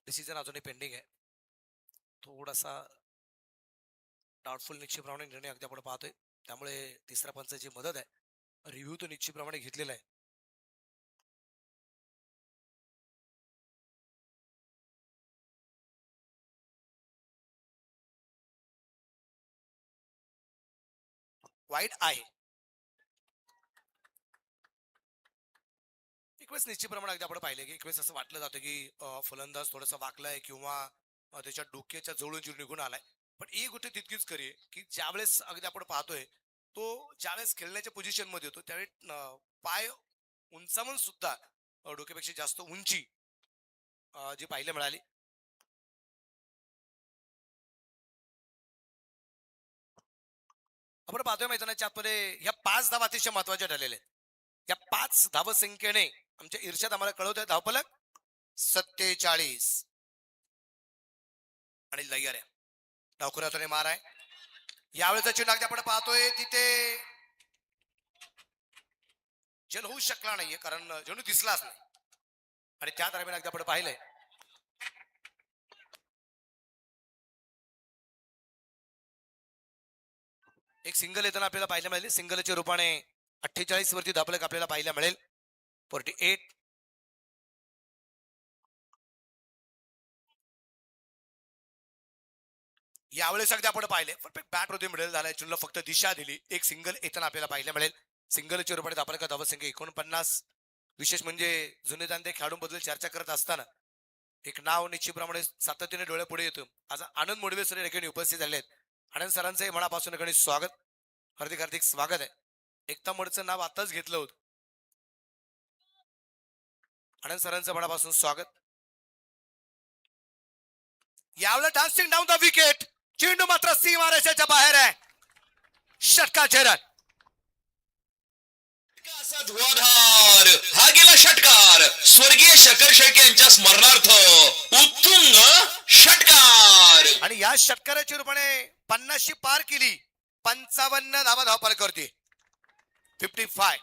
डिसिजन अजूनही पेंडिंग आहे. थोडासा डाउटफुल निश्चितप्रमाणे निर्णय अगदी आपण पाहतोय, त्यामुळे तिसऱ्या पंचाची मदत आहे. रिव्ह्यू तो निश्चितप्रमाणे घेतलेला आहे. वाईट आहे. एक वेळेस निश्चितप्रमाणे अगदी आपण पाहिले की एक वेळेस असं वाटलं जातं की फलंदाज थोडासा वाकलाय किंवा त्याच्या डोक्याच्या जवळून जीव निघून आलाय. पण एक गोष्ट तितकीच खरी आहे की ज्यावेळेस अगदी आपण पाहतोय तो ज्यावेळेस खेळण्याच्या पोझिशन मध्ये होतो त्यावेळेस पाय उंचावून सुद्धा डोक्यापेक्षा जास्त उंची जी पाहायला मिळाली. आपण पाहतोय मैदानाच्या आतमध्ये ह्या 5 धावा अतिशय महत्वाच्या ठरलेल्या आहेत. या 5 धावसंख्येने आमच्या ईर्ष्यात आम्हाला कळवतोय धावफलक 47. आणि लय्याऱ्या डावखुरातून मार आहे. यावेळेचा चिन्ह अगदी आपण पाहतोय तिथे जल होऊ शकला नाहीये कारण जणू दिसलाच नाही, आणि त्या दरम्यान अगदी आपण पाहिलंय एक सिंगल येताना आपल्याला पाहायला मिळेल. सिंगलच्या रूपाने 48 वरती धावफलक आपल्याला पाहायला मिळेल. 48. यावेळेस अगदी आपण पाहिले परफेक्ट बॅट वरती मिळेल झालाय, चुनला फक्त दिशा दिली. एक सिंगल येताना आपल्याला पाहायला मिळेल. सिंगलच्या रूपाने धावफलक धावसंख्या 49. विशेष म्हणजे जुने दांडे खेळाडूंबद्दल चर्चा करत असताना एक नाव निश्चितप्रमाणे सातत्याने डोळ्यापुढे येतो. आज आनंद मोडवे सर या ठिकाणी उपस्थित झाले आहेत. आनंद सरांचे मनापासून ठिकाणी स्वागत, हार्दिक हार्दिक स्वागत आहे. एकता मोडचं नाव आताच घेतलं होतं. आनंद सरांचं मनापासून स्वागत. यावेळेला डान्सिंग डाऊन द विकेट, चेंडू मात्र सीमा रेषेच्या बाहेर आहे. षटकाचे रन. असा धुवाधार हा गेला षटकार स्वर्गीय शकर शेळके यांच्या स्मरणार्थ उत्तुंग षटकार. आणि या षटकाराच्या रूपाने 50 पार केली. 55 धावा धावफलक करते. 55.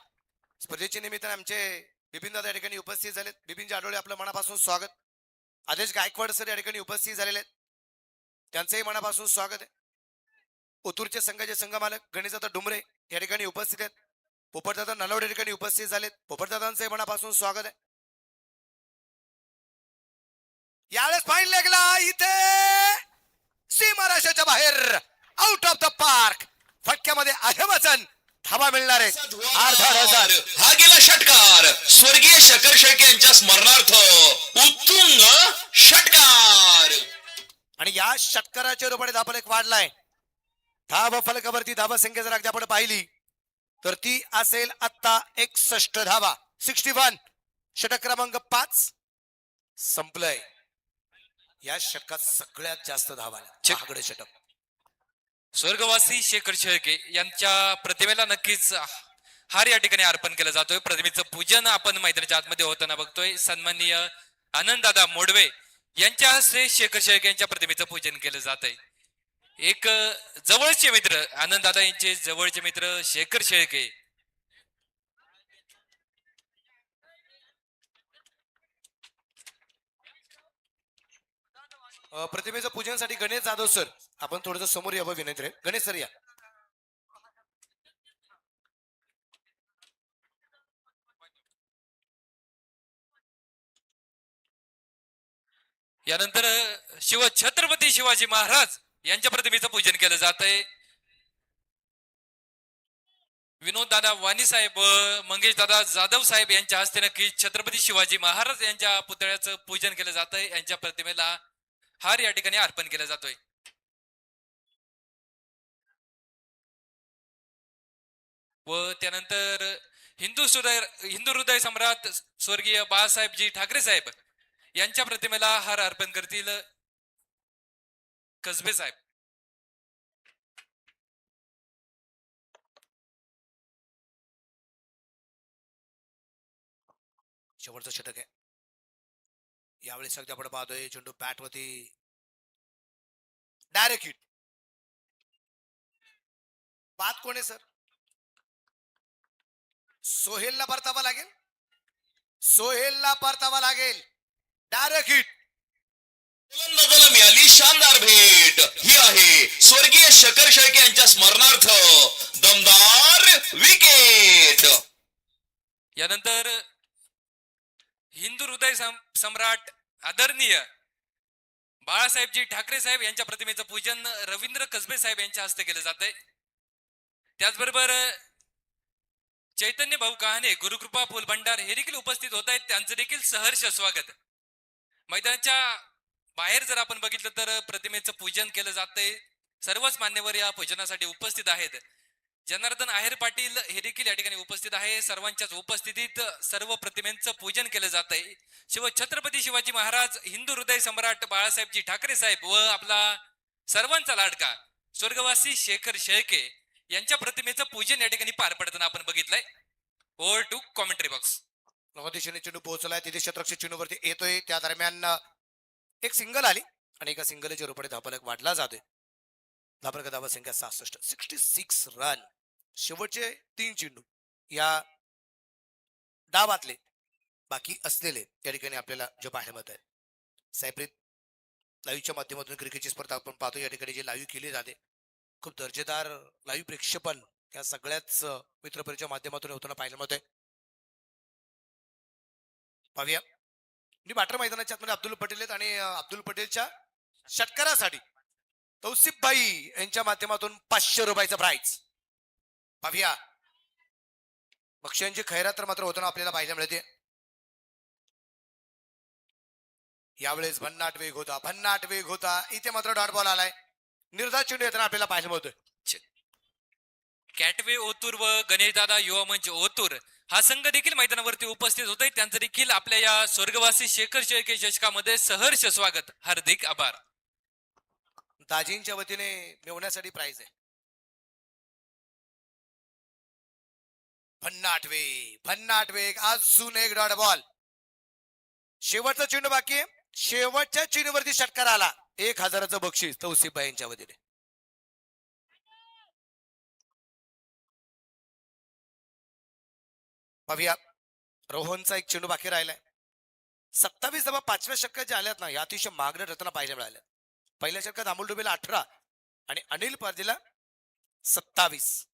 स्पर्धेच्या निमित्ताने आमचे बिपिन दादा या ठिकाणी उपस्थित झालेत. बिपिन जाडोळे आपलं मनापासून स्वागत. आदेश गायकवाड सर या ठिकाणी उपस्थित झालेले आहेत, त्यांचंही मनापासून स्वागत आहे. ओतूरचे संघाचे संघमालक गणेशदादा डुमरे या ठिकाणी उपस्थित आहेत. पोपटदादा नलवडे या ठिकाणी उपस्थित झालेत, पोपटदादांचंही मनापासून स्वागत आहे. यावेळेस फाईन लेगला इथे सीमा रेषेच्या बाहेर, आउट ऑफ द पार्क. फटक्यामध्ये आहे वजन, धावा मिळणार आहेत अर्धा डझन. हा गेला षटकार स्वर्गीय शकर शेळके यांच्या स्मरणार्थ उत्तुंग षटकार. आणि या षटकाराच्या रूपाने धावफलक वाढलाय. धाव फलकावरती धावा संख्या जर अगदी आपण पाहिली तर ती असेल आता 61 धावा 61. षटक क्रमांक 5 संपलंय. या षटकात सगळ्यात जास्त धावा आल्या. महागडे षटक. स्वर्गवासी शेखर शेळके यांच्या प्रतिमेला नक्कीच हार या ठिकाणी अर्पण केला जातोय. प्रतिमेचं पूजन आपण मैदानाच्या आतमध्ये होताना बघतोय. सन्माननीय आनंददादा मोडवे यांच्या हस्ते शेखर शेळके यांच्या प्रतिमेचं पूजन केलं जात आहे. एक जवळचे मित्र आनंददादा यांचे जवळचे मित्र शेखर शेळके प्रतिमेचं पूजनासाठी गणेश जाधव सर आपण थोडस समोर यावं विनंती आहे. गणेश सर या. यानंतर छत्रपती शिवाजी महाराज यांच्या प्रतिमेचं पूजन केलं जात आहे. विनोद दादा वाणी साहेब व मंगेश दादा जाधव साहेब यांच्या हस्ते नक्की छत्रपती शिवाजी महाराज यांच्या पुतळ्याचं पूजन केलं जात आहे. यांच्या प्रतिमेला हार या ठिकाणी अर्पण केला जातोय. व त्यानंतर हिंदू हृदय सम्राट स्वर्गीय बाळासाहेबजी ठाकरे साहेब यांच्या प्रतिमेला हार अर्पण करतील कसबे साहेब. शेवटचं षटक आहे. यावेळेस अगदी आपण पाहतोय चेंडू बॅट वरती डायरेक्ट हिट. बाद कोण आहे सर? सोहेलला परतावा लागेल. सोहेलला परतावा लागेल. Direct hit. गोलंदाजाला मिळाली शानदार भेट. ही आहे स्वर्गीय शकर शेळके यांच्या स्मरणार्थ दमदार विकेट. यानंतर हिंदू हृदय सम्राट आदरणीय बाळासाहेबजी ठाकरे साहेब यांच्या प्रतिमेचं पूजन रवींद्र कसबे साहेब यांच्या हस्ते केलं जात आहे. त्याचबरोबर चैतन्य भाऊ कहाणे गुरुकृपा फुल भंडार हे देखील उपस्थित होत आहेत. त्यांचं देखील सहर्ष स्वागत. मैदानाच्या बाहेर जर आपण बघितलं तर प्रतिमेचं पूजन केलं जातंय. सर्वच मान्यवर या पूजनासाठी उपस्थित आहेत. जनार्दन आहेर पाटील हे देखील या ठिकाणी उपस्थित आहे. सर्वांच्याच उपस्थितीत सर्व प्रतिमेचं पूजन केलं जात आहे. छत्रपती शिवाजी महाराज हिंदू हृदय सम्राट बाळासाहेबजी ठाकरे साहेब व आपला सर्वांचा लाडका स्वर्गवासी शेखर शेळके यांच्या प्रतिमेचं पूजन या ठिकाणी पार पडताना आपण बघितलंय. Over to commentary box. दिशेने चेंडू पोहोचलाय. तिथे शतरक्षक चेंडूवरती येतोय. त्या दरम्यान एक सिंगल आली आणि एका सिंगलच्या रूपाने धावफलक वाढला जातोय. धावफलक धावा संख्या 66. 66 रन. शेवटचे 3 चेंडू या डावातले बाकी असलेले या ठिकाणी आपल्याला जे पाहायला मिळत आहे. सायप्रीत लाईव्हच्या माध्यमातून क्रिकेटची स्पर्धा आपण पाहतो. या ठिकाणी जे लाईव्ह केली जाते खूप दर्जेदार लाईव्ह प्रेक्षेपण या सगळ्याच मित्रपरिचय माध्यमातून होताना पाहायला मिळतंय. पाहूया. बाटर मैदानाच्या आतमध्ये अब्दुल पटेल आहेत आणि अब्दुल पटेलच्या षटकारासाठी तौसिफ भाई यांच्या माध्यमातून 500 रुपयाचं प्राइज. पाहूया. बक्षिसांची खैरात तर मात्र होताना आपल्याला पाहायला मिळते. यावेळेस भन्नाट वेग होता. भन्नाट वेग होता. इथे मात्र डॉट बॉल आलाय. निर्धार चेंडू येताना आपल्याला पाहायला मिळतोय. कॅटवे ओतूर व गणेशदादा युवा मंच ओतूर हा संघ देखील मैदानावरती उपस्थित होते. त्यांचं देखील आपल्या या स्वर्गवासी शेखर शेळके चषकामध्ये सहर्ष स्वागत. हार्दिक आभार. दाजींच्या वतीने मिळवण्यासाठी प्राइज आहे. भन्नाट वेग. भन्नाट वेग. अजून एक डॉट बॉल. शेवटचा चेंडू बाकी आहे. शेवटच्या चेंडूवरती षटकार आला. 1000चं बक्षीस तौसिफ भाई यांच्या वतीने. पाहूया. रोहनचा एक चेंडू बाकी राहिलाय. 27 धावा 5व्या षटकात ज्या आल्यात ना या अतिशय मागण्या ठरताना पाहायला मिळाल्या. पहिल्या षटकात अमोल डुबेला 18 आणि अनिल पारदीला 27.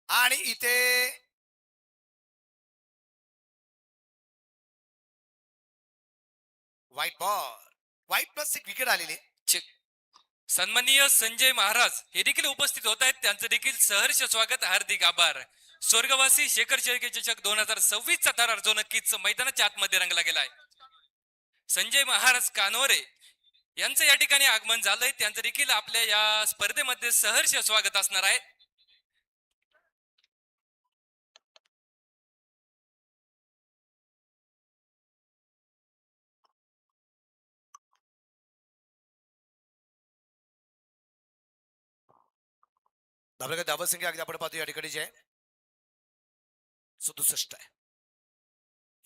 आणि इथे व्हाईट बॉल. व्हाईट प्लस एक विकेट आलेली. सन्माननीय संजय महाराज हे देखील उपस्थित होत आहेत, त्यांचं देखील सहर्ष स्वागत, हार्दिक आभार. स्वर्गवासी शेखर शेळके चषक 2026 चा थरार जो नक्कीच मैदानाच्या आतमध्ये रंगला गेलाय. संजय महाराज कानोरे यांचं या ठिकाणी आगमन झालंय, त्यांचं देखील आपल्या या स्पर्धेमध्ये सहर्ष स्वागत असणार आहे. आपल्याकडे धावसंख्या अगदी आपण पाहतो या ठिकाणी जे आहे 67 आहे.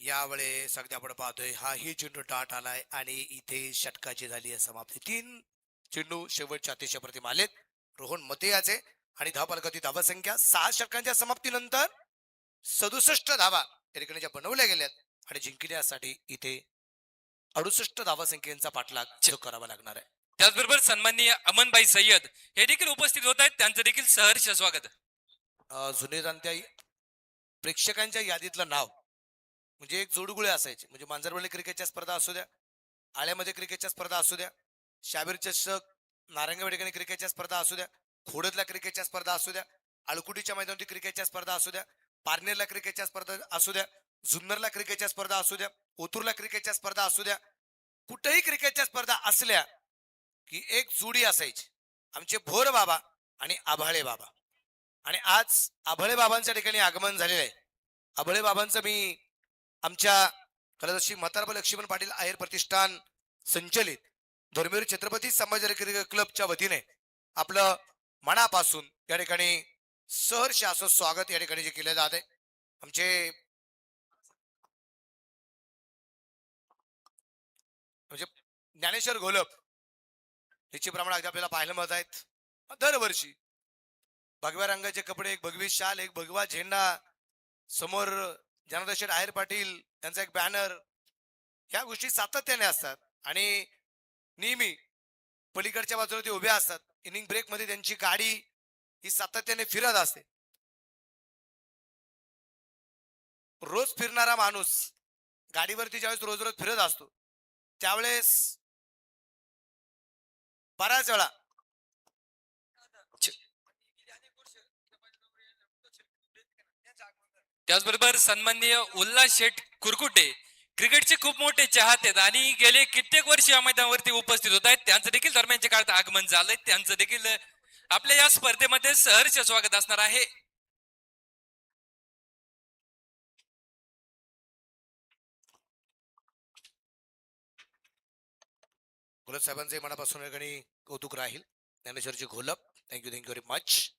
यावेळेस अगदी आपण पाहतोय हा ही चेंडू डाट आलाय आणि इथे षटकाची झाली आहे समाप्ती. 3 चेंडू शेवटच्या अतिशय प्रतिम आलेत रोहन मते याचे आणि धावपालकाची धावसंख्या 6 षटकांच्या समाप्तीनंतर 67 धावा या ठिकाणी ज्या बनवल्या गेल्यात आणि जिंकण्यासाठी इथे 68 धावसंख्येचा पाठलाग करावा लागणार आहे. त्याचबरोबर सन्माननीय अमनभाई सय्यद हे देखील उपस्थित होत आहेत, त्यांचं देखील सहर्ष स्वागत. जुने जाणत्या प्रेक्षकांच्या यादीतलं नाव म्हणजे एक जोडगुळे असायचे. म्हणजे मांजरवळी क्रिकेटच्या स्पर्धा असू द्या, आळ्यामध्ये क्रिकेटच्या स्पर्धा असू द्या, शाबीर चषक, नारंगवाडी ठिकाणी क्रिकेटच्या स्पर्धा असू द्या, खोडदला क्रिकेटच्या स्पर्धा असू द्या, अळकुटीच्या मैदानावरती क्रिकेटच्या स्पर्धा असू द्या, पारनेरला क्रिकेटच्या स्पर्धा असू द्या, जुन्नरला क्रिकेटच्या स्पर्धा असू द्या, ओतूरला क्रिकेटच्या स्पर्धा असू द्या, कुठेही क्रिकेटच्या स्पर्धा असल्या की एक जोडी असायची, आमचे भोर बाबा आणि आभाळे बाबा. आणि आज आभाळे बाबांच्या ठिकाणी आगमन झालेलं आहे. आभाळे बाबांचं मी आमच्या कलादर्शी म्हातारबा लक्ष्मण पाटील आहेर प्रतिष्ठान संचलित धर्मवीर छत्रपती संभाजी क्रिकेट क्लबच्या वतीने आपलं मनापासून या ठिकाणी सहर्ष असं स्वागत या ठिकाणी जे केलं जात आहे. आमचे म्हणजे ज्ञानेश्वर घोलप निश्चितप्रमाणे अगदी आपल्याला पाहायला मिळत आहेत. दरवर्षी भगव्या रंगाचे कपडे, एक भगवी शाल, एक भगवा झेंडा, समोर जनार्दन शेठ आहेर पाटील यांचा एक बॅनर, ह्या गोष्टी सातत्याने असतात आणि नेहमी पलीकडच्या बाजूला ते उभे असतात. इनिंग ब्रेक मध्ये त्यांची गाडी ही सातत्याने फिरत असते. रोज फिरणारा माणूस गाडीवरती ज्यावेळेस रोज रोज फिरत असतो त्यावेळेस बऱ्याच वेळा त्याचबरोबर सन्माननीय उल्हास शेठ कुरकुटे क्रिकेटचे खूप मोठे चाहते आहेत आणि गेले कित्येक वर्ष या मैदानावरती उपस्थित होत आहेत, त्यांचं देखील दरम्यानच्या काळात आगमन झालंय, त्यांचं देखील आपल्या या स्पर्धेमध्ये सहर्ष स्वागत असणार आहे. घोलप साहेबांचे मनापासून ठिकाणी कौतुक राहील. Dnyaneshwarji Gholap, thank you very much.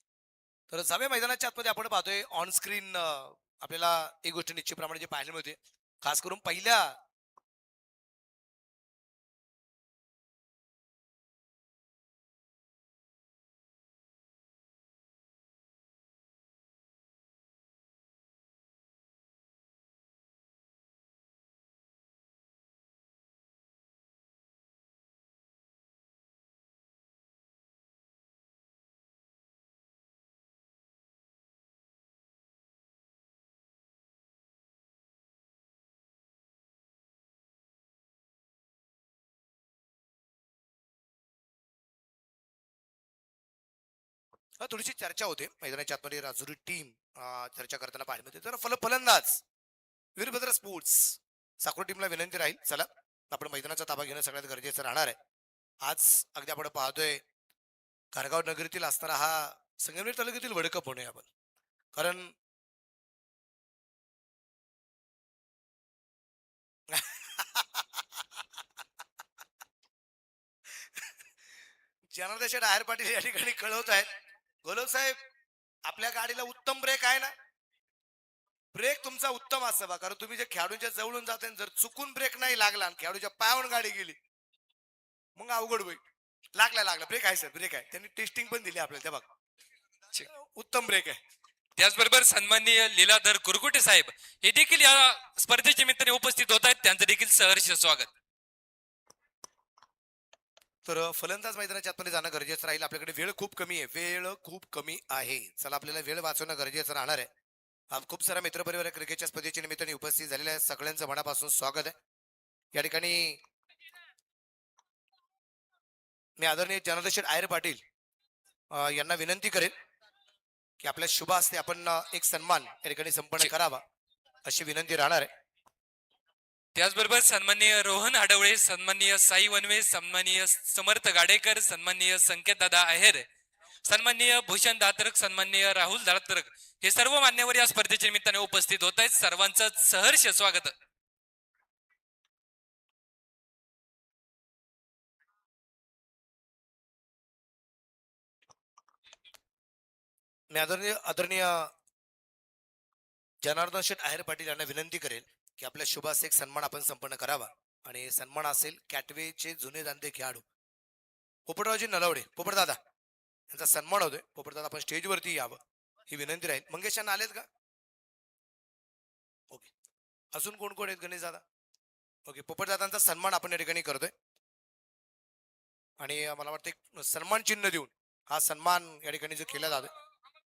तर जावे मैदानाच्या आतमध्ये आपण पाहतोय ऑन स्क्रीन आपल्याला एक गोष्ट निश्चितप्रमाणे जे पाहायला मिळते, खास करून पहिल्या थोडीशी चर्चा होते मैदानाच्या आतमध्ये. राजुरी टीम चर्चा करताना पाहायला मिळते. तर फलंदाज वीरभद्र स्पोर्ट्स साकोर टीमला विनंती राहील, चला आपण मैदानाचा ताबा घेणं सगळ्यात गरजेचं राहणार आहे. आज अगदी आपण पाहतोय कारगाव नगरीतील असणारा हा संगमनेर तालुक्यातील वर्ल्ड कप होणे आपण, कारण जनार्दन शेठ आहेर पाटील या ठिकाणी कळवत आहेत. गोलव साहेब, आपल्या गाडीला उत्तम ब्रेक आहे ना? ब्रेक तुमचा उत्तम असावा, कारण तुम्ही जे खेळाडूंच्या जवळून जाते जर चुकून ब्रेक नाही लागला आणि खेळाडूच्या पायावरून गाडी गेली मग अवघड होईल. लागला ब्रेक आहे सर, ब्रेक आहे. त्यांनी टेस्टिंग पण दिली आपल्याला, त्या बघ उत्तम ब्रेक आहे. त्याचबरोबर सन्माननीय लीलाधर कुरकुटे साहेब हे देखील या स्पर्धेच्या निमित्ताने उपस्थित होत आहेत, त्यांचं देखील सहर्ष स्वागत. तर फलंदाज मैदानाच्या आतमध्ये जाणं गरजेचं राहील. आपल्याकडे वेळ खूप कमी आहे. चला आपल्याला वेळ वाचवणं गरजेचं राहणार आहे. खूप सारा मित्रपरिवार क्रिकेटच्या स्पर्धेच्या निमित्ताने उपस्थित झालेल्या आहे. सगळ्यांचं मनापासून स्वागत आहे. या ठिकाणी मी आदरणीय जनार्दन शेठ आयर पाटील यांना विनंती करेन की आपल्या शुभ हस्ते आपण एक सन्मान या ठिकाणी संपन्न करावा अशी विनंती राहणार आहे. त्याचबरोबर सन्माननीय रोहन आडवळे, सन्माननीय साई वनवे, सन्माननीय समर्थ गाडेकर, सन्माननीय संकेत दादा आहेर, सन्माननीय भूषण दात्रक, सन्माननीय राहुल दात्रक हे सर्व मान्यवर या स्पर्धेच्या निमित्ताने उपस्थित होत आहेत. सर्वांचं सहर्ष स्वागत. मी आदरणीय जनार्दन शेठ आहेर पाटील यांना विनंती करेल की आपल्या शुभ हस्ते एक सन्मान आपण संपन्न करावा आणि सन्मान असेल कॅटवेचे जुने दांडे खेळाडू पोपटरावजी नलवडे. पोपटदादा यांचा सन्मान होतोय. पोपटदादा आपण स्टेजवरती यावं ही विनंती राहील. मंगेश यांना आलेत का? ओके. अजून कोण कोण आहेत गणेश दादा? ओके. पोपटदादांचा सन्मान आपण या ठिकाणी करतोय आणि मला वाटतं एक सन्मान चिन्ह देऊन हा सन्मान या ठिकाणी जो केला जातोय.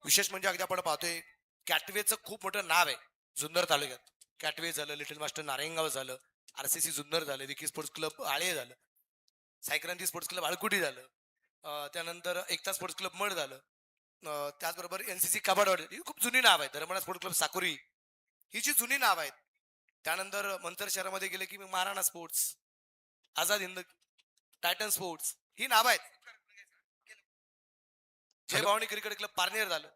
विशेष म्हणजे अगदी आपण पाहतोय कॅटवेचं खूप मोठं नाव आहे जुन्नर तालुक्यात. कॅटवे झालं, लिटिल मास्टर नारायणगाव झालं, RCC जुन्नर झालं, विकी स्पोर्ट्स क्लब आळे झालं, सायक्रांती स्पोर्ट्स क्लब आळकुटी झालं, त्यानंतर एकता स्पोर्ट्स क्लब मड झालं, त्याचबरोबर NCC कबाडवाड ही खूप जुनी नाव आहे. धर्मनाथ स्पोर्ट्स क्लब साकुरी ही जी जुनी नाव आहेत. त्यानंतर मंतर शहरामध्ये गेले की Maharana sports, Azad Hind, titan sports ही नाव आहेत. जय भवानी क्रिकेट क्लब पारनेर झालं.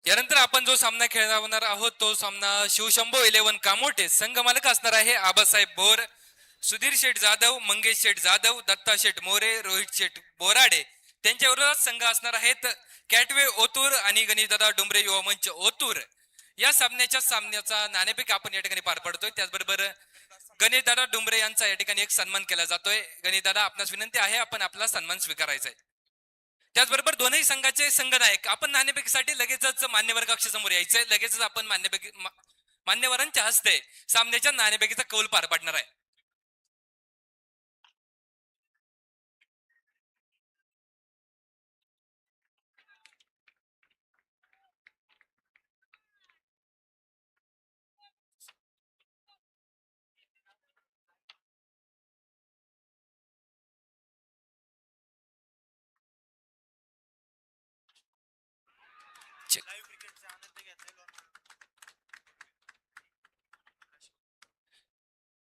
यानंतर आपण जो सामना खेळवणार आहोत तो सामना शिवशंभो 11 कामोठे संघ मालक असणार आहे आबासाहेब बोर, सुधीर शेठ जाधव, मंगेश शेठ जाधव, दत्ता शेठ मोरे, रोहित शेठ बोराडे त्यांच्या विरोधात संघ असणार आहेत कॅटवे ओतूर आणि गणेशदादा डुंबरे युवा मंच ओतूर. या सामन्याचा नाणेफेक आपण या ठिकाणी पार पडतोय. त्याचबरोबर गणेशदादा डुंबरे यांचा या ठिकाणी एक सन्मान केला जातोय. गणेशदादा आपणास विनंती आहे आपण आपला सन्मान स्वीकारायचा आहे. त्याचबरोबर दोनही संघाचे संघनायक आपण नाणेफेकीसाठी लगेचच मान्यवर कक्षासमोर यायचंय. लगेचच आपण मान्यवरांच्या हस्ते सामन्याच्या नाणेफेकीचा कौल पार पाडणार आहे.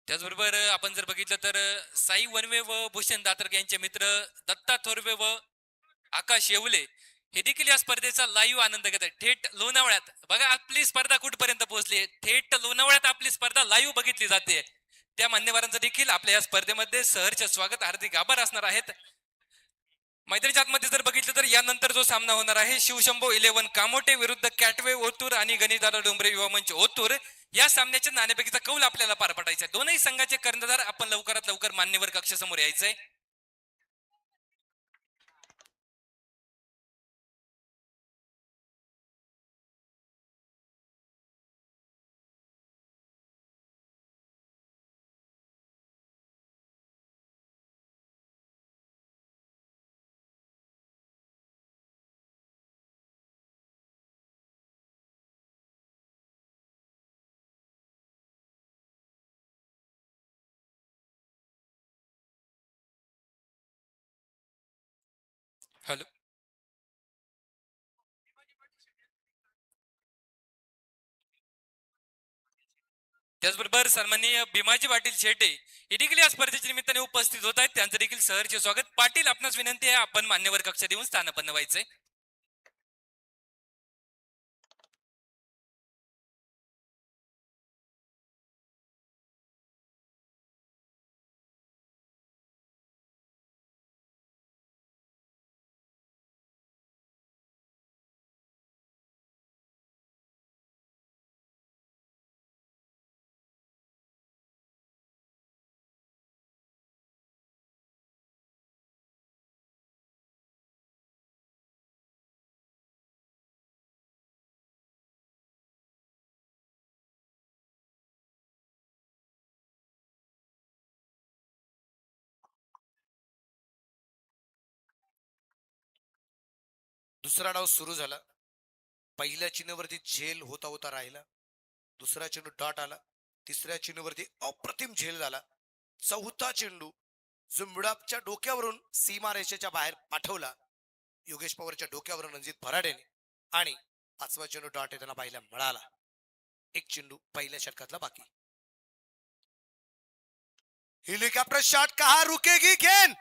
त्याचबरोबर आपण जर बघितलं तर साई वनवे व भूषण दात्रक यांचे मित्र दत्ता थोरवे व आकाश येवले हे देखील या स्पर्धेचा लाईव्ह आनंद घेत आहेत. थेट लोणावळ्यात बघा आपली स्पर्धा कुठपर्यंत पोहोचली. थेट लोणावळ्यात आपली स्पर्धा लाईव्ह बघितली जाते. त्या मान्यवरांचं देखील आपल्या या स्पर्धेमध्ये सहर्ष स्वागत, हार्दिक आभार असणार आहेत. मैदानाच्या आतमध्ये जर बघितलं तर यानंतर जो सामना होणार आहे शिवशंभो 11 कामोटे विरुद्ध कॅटवे ओतूर आणि गणेशदादा डोंबरे युवा मंच ओतूर. या सामन्याच्या नाणेफेकीचा कौल आपल्याला पार पडायचा आहे. दोनही संघाचे कर्णधार आपण लवकरात लवकर मान्यवर कक्षासमोर यायचंय. हॅलो. त्याचबरोबर सन्माननीय भीमाजी पाटील शेटे हे देखील या स्पर्धेच्या निमित्ताने उपस्थित होत आहेत. त्यांचं देखील सहर्ष स्वागत. पाटील आपणास विनंती आहे आपण मान्यवर कक्षा देऊन स्थानापन्न व्हायचंय. दुसरा डाव सुरू झाला. पहिल्या चिन्हावरती झेल होता होता राहिला. दुसरा चेंडू डॉट आला. तिसऱ्या चेंडूवरती अप्रतिम झेल झाला. चौथा चेंडू जुंबडाच्या डोक्यावरून सीमा रेषेच्या बाहेर पाठवला योगेश पवारच्या डोक्यावरून रणजित फराडेने आणि 5वा चेंडू डॉट येताना पाहायला मिळाला. एक चेंडू पहिल्या षटकातला बाकी. हेलिकॉप्टर शॉट कहा रुकेगी गेंद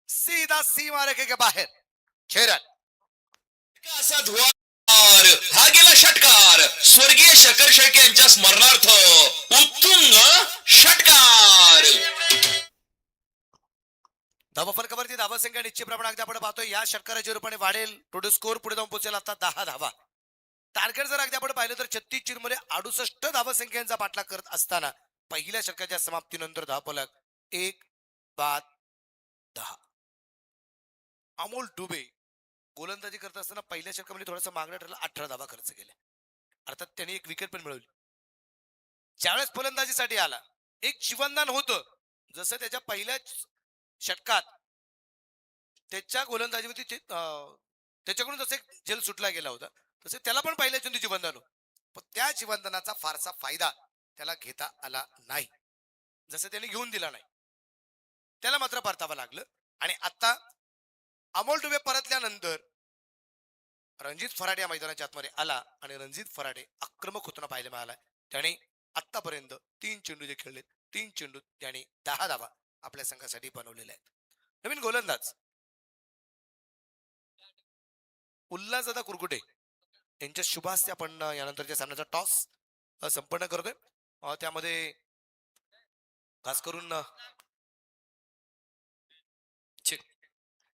सीधा सीमा रेखे के बाहेर. 6 रन. असा धुवा हा गेला षटकार स्वर्गीय शकर शेळके यांच्या स्मरणार्थ उत्तुंग षटकार. धावफलकावरती धावसंख्या निश्चित प्रमाणात आपण पाहतोय या षटकाराच्या रूपाने वाढेल. टोटल स्कोर पुढे जाऊन पोहोचेल आता 10 धावा. टार्गेट जर अगदी आपण पाहिलं तर 36 चेंडूमध्ये 68 धावसंख्यांचा पाठलाग करत असताना पहिल्या षटकाच्या समाप्तीनंतर धावफलक 1-10. अमोल डुबे गोलंदाजी करत असताना पहिल्या षटकामध्ये थोडासा मागणं ठरलं, 18 धावा खर्च केल्या. अर्थात त्यांनी एक विकेट पण मिळवली. ज्यावेळेस फलंदाजीसाठी आला एक जीवनदान होतं जसं त्याच्या पहिल्या षटकात त्याच्या गोलंदाजीवरती त्याच्याकडून जसं एक झेल सुटला गेला होता तसे त्याला पण पहिल्या चेंडू जीवनदान होतं. पण त्या जीवनदानाचा फारसा फायदा त्याला घेता आला नाही. जसं त्याने घेऊन दिला नाही त्याला मात्र परतावं लागलं. आणि आता अमोल डुबे परतल्यानंतर रणजित फराडे या मैदानाच्या आतमध्ये आला आणि रणजित फराडे आक्रमक होताना पाहायला मिळाला. त्याने आतापर्यंत 3 चेंडू जे खेळले 3 चेंडू त्याने 10 धावा आपल्या संघासाठी बनवलेल्या आहेत. नवीन गोलंदाज उल्हासदादा कुरकुटे यांच्या शुभ हस्ते आपण यानंतरच्या सामन्याचा टॉस संपन्न करतोय. त्यामध्ये खास करून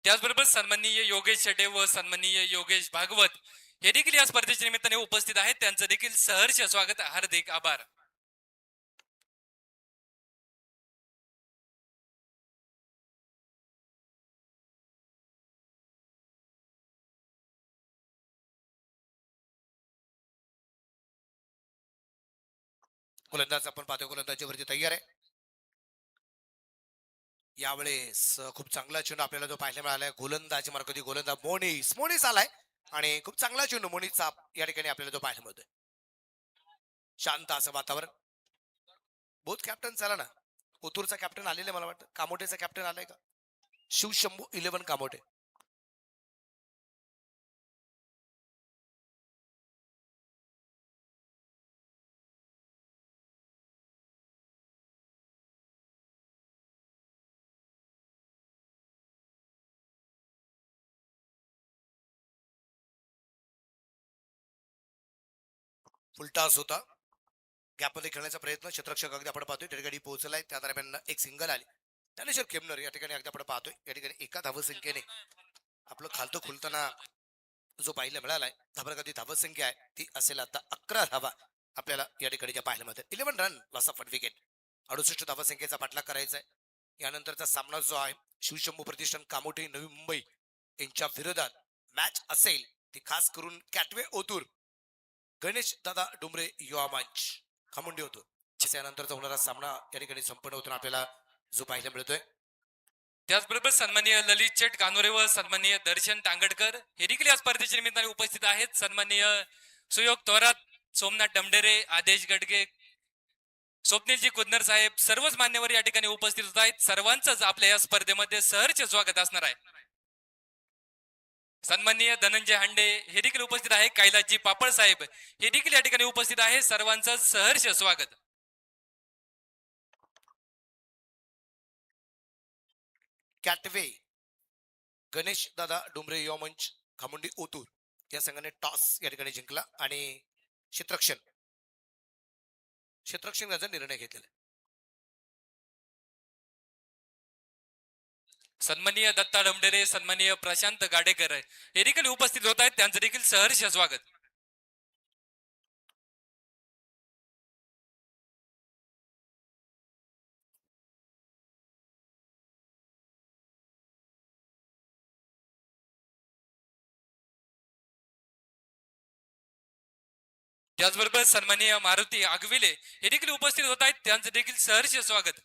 त्याचबरोबर सन्माननीय योगेश शेटे व सन्माननीय योगेश भागवत हे देखील या स्पर्धेच्या निमित्ताने उपस्थित आहेत. त्यांचं देखील सहर्ष स्वागत, हार्दिक आभार. गोलंदाज आपण पाहतोय गोलंदाजीवरती तयार आहे. यावेळेस खूप चांगला चेंडू आपल्याला जो पाहायला मिळालाय. गोलंदाजी मार्फत गोलंदाज मोनीस आलाय आणि खूप चांगला चेंडू मोनीसचा या ठिकाणी आपल्याला जो पाहायला मिळतोय. शांत असं वातावरण. बोथ कॅप्टन चला ना. ओतूरचा कॅप्टन आलेले मला वाटतं. कामोटेचा कॅप्टन आलाय का? शिवशंभू 11 कामोटे. फुलटॉस होता. गॅपमध्ये खेळण्याचा प्रयत्न क्षेत्ररक्षक अगदी आपण पाहतोय त्या ठिकाणी पोहोचलाय. त्या दरम्यान एक सिंगल आली. ज्ञानेश्वर खेमनर या ठिकाणी अगदी आपण पाहतोय या ठिकाणी एका धावसंख्येने आपलं खालतं खुलताना जो पाहायला मिळालाय. धाबरगती धावसंख्या आहे ती असेल आता 11 धावा आपल्याला या ठिकाणी ज्या पाहायला मिळतात. 11 रन लॉस ऑफ विकेट. 68 धावसंख्येचा पाठलाग करायचा आहे. यानंतरचा सामना जो आहे शिवशंभू प्रतिष्ठान कामोठे नवी मुंबई यांच्या विरोधात मॅच असेल ती खास करून कॅटवे ओतूर गणेश दादा डुमरे युवा मंच खामुंडी होतो. त्यानंतरचा होणारा सामना या ठिकाणी संपन्न होताना आपल्याला जो पाहायला मिळतोय. त्याचबरोबर सन्माननीय ललित चेट कानोरे व सन्माननीय दर्शन तांगडकर हे देखील या स्पर्धेच्या निमित्ताने उपस्थित आहेत. सन्माननीय सुयोग थोरात, सोमनाथ डमडेरे, आदेश गडगे, स्वप्नीलजी कुदनर साहेब सर्वच मान्यवर या ठिकाणी उपस्थित होत आहेत. सर्वांचंच आपल्या या स्पर्धेमध्ये सहर्ष स्वागत असणार आहे. सन्माननीय धनंजय हांडे हे देखील उपस्थित आहे. कैलासजी पापळ साहेब हे देखील या ठिकाणी उपस्थित आहे. सर्वांचं सहर्ष स्वागत. कॅटवे गणेश दादा डुमरे युवा मंच खामुंडी ओतूर या संघाने टॉस या ठिकाणी जिंकला आणि क्षेत्ररक्षणाचा निर्णय घेतलेला. सन्माननीय दत्ता डमडेरे, सन्माननीय प्रशांत गाडेकर हे देखील उपस्थित होत आहेत. त्यांचं देखील सहर्ष स्वागत. त्याचबरोबर सन्माननीय मारुती आगविले हे देखील उपस्थित होत आहेत. त्यांचं देखील सहर्ष स्वागत.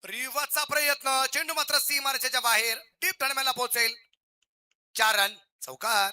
रिवाचा प्रयत्न चेंडू मात्र सीमारेषेच्या बाहेर डीप टर्नमॅनला पोहोचेल. 4 रन चौकार.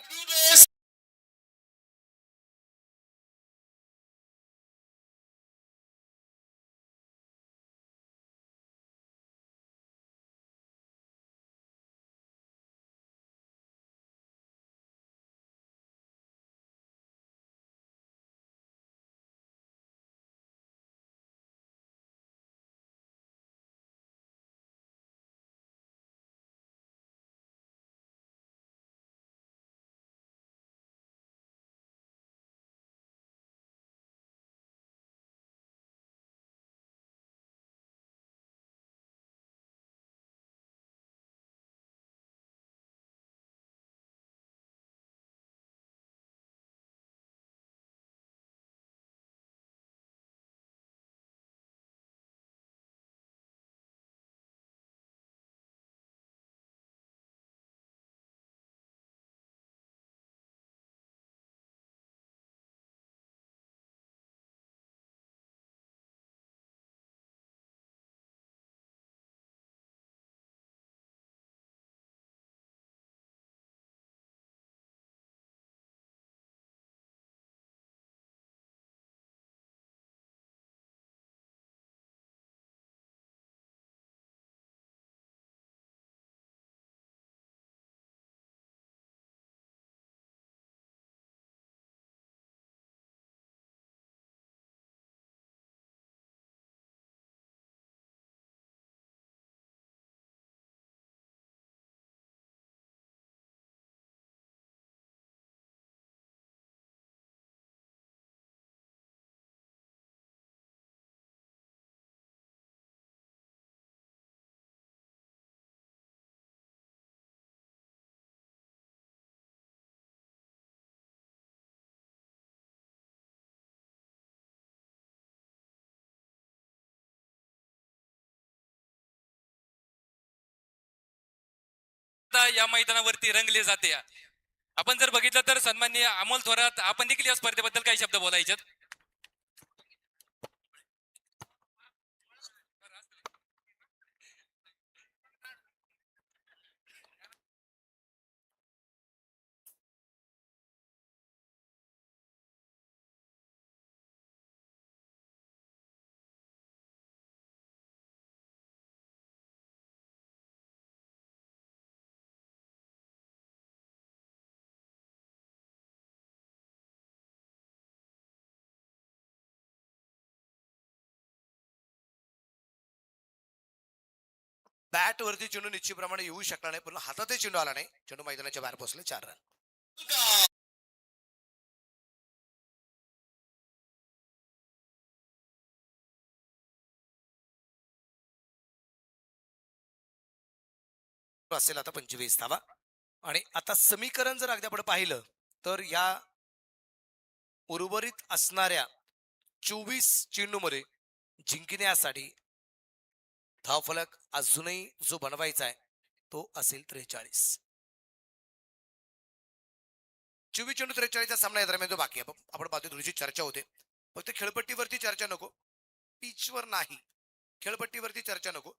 आता या मैदानावरती रंगले जाते. आपण जर बघितलं तर सन्माननीय अमोल थोरात आपण देखील या स्पर्धेबद्दल काही शब्द बोलायचे. बॅट वरती चेंडू निश्चितप्रमाणे येऊ शकला नाही, पण हातातही चेंडू आला नाही. चेंडू मैदानाच्या बाहेर पोहोचले. 4 रन. असेल आता 25 धावा. आणि आता समीकरण जर अगदी आपण पाहिलं तर या उर्वरित असणाऱ्या 24 चेंडूमध्ये जिंकण्यासाठी धावफलक अजूनही जो बनवायचा आहे तो असेल 43. 24 चेंडू 43चा सामना या दरम्यान जो बाकी आहे. आपण पाहतो थोडीशी चर्चा होते. फक्त खेळपट्टीवरती चर्चा नको, पिचवर नाही, खेळपट्टीवरती चर्चा नको.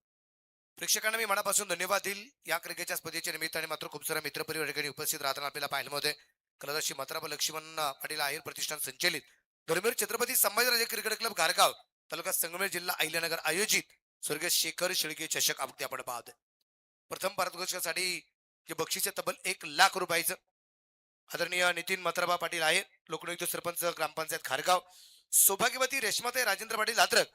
प्रेक्षकांना मी मनापासून धन्यवाद देईल. या क्रिकेटच्या स्पर्धेच्या निमित्ताने मात्र खूप सारा मित्रपरिवार ठिकाणी उपस्थित राहताना आपल्याला पाहायला मिळते. कलादर्शी मात्राप लक्ष्मण पाटील आहेर प्रतिष्ठान संचलित धर्मवीर छत्रपती संभाजीराजे क्रिकेट क्लब घारगाव तालुका संगमेर जिल्हा अहिल्यानगर आयोजित स्वर्गीय शेखर शेळके चषक अगदी आपण पाहतोय. प्रथम पारितोषिकासाठी जे बक्षीस आहे तब्बल 1 लाख रुपयाचं. आदरणीय नितीन मत्राबा पाटील आहे, लोकनियुक्त सरपंच ग्रामपंचायत घारगाव. सौभाग्यवती रेश्माताई राजेंद्र पाटील लात्रक,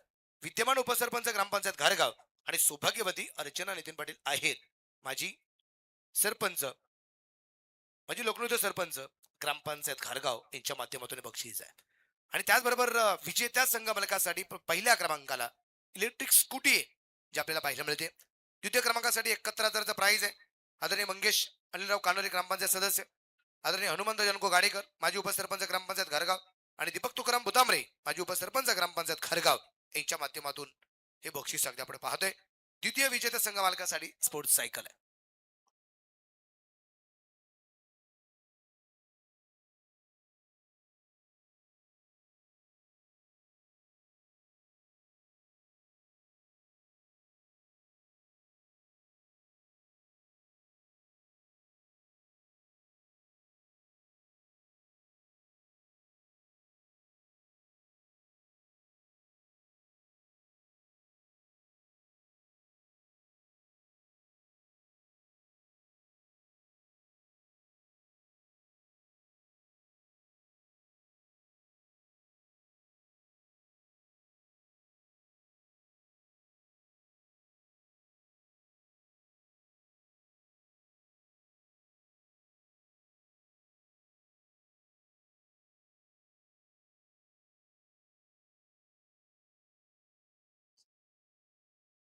विद्यमान उपसरपंच ग्रामपंचायत घारगाव. आणि सौभाग्यवती अर्चना नितीन पाटील आहेत, माजी सरपंच, माजी लोकनियुक्त सरपंच ग्रामपंचायत घारगाव यांच्या माध्यमातून बक्षीस आहे. आणि त्याचबरोबर विजेत्या संघ मालकासाठी पहिल्या क्रमांकाला इलेक्ट्रिक स्कूटी आहे जी आपल्याला पाहायला मिळते. द्वितीय क्रमांकासाठी 71,000चा प्राइज आहे. आदरणीय मंगेश अनिलराव कानोरे ग्रामपंचायत सदस्य, आदरणीय हनुमंत जनको गाडेकर माजी उपसरपंच ग्रामपंचायत घारगाव आणि दीपक तुकाराम बुतांबरे माजी उपसरपंच ग्रामपंचायत घारगाव यांच्या माध्यमातून हे बक्षीस अगदी आपण पाहतोय. द्वितीय विजेत्या संघ मालकासाठी स्पोर्ट्स सायकल आहे.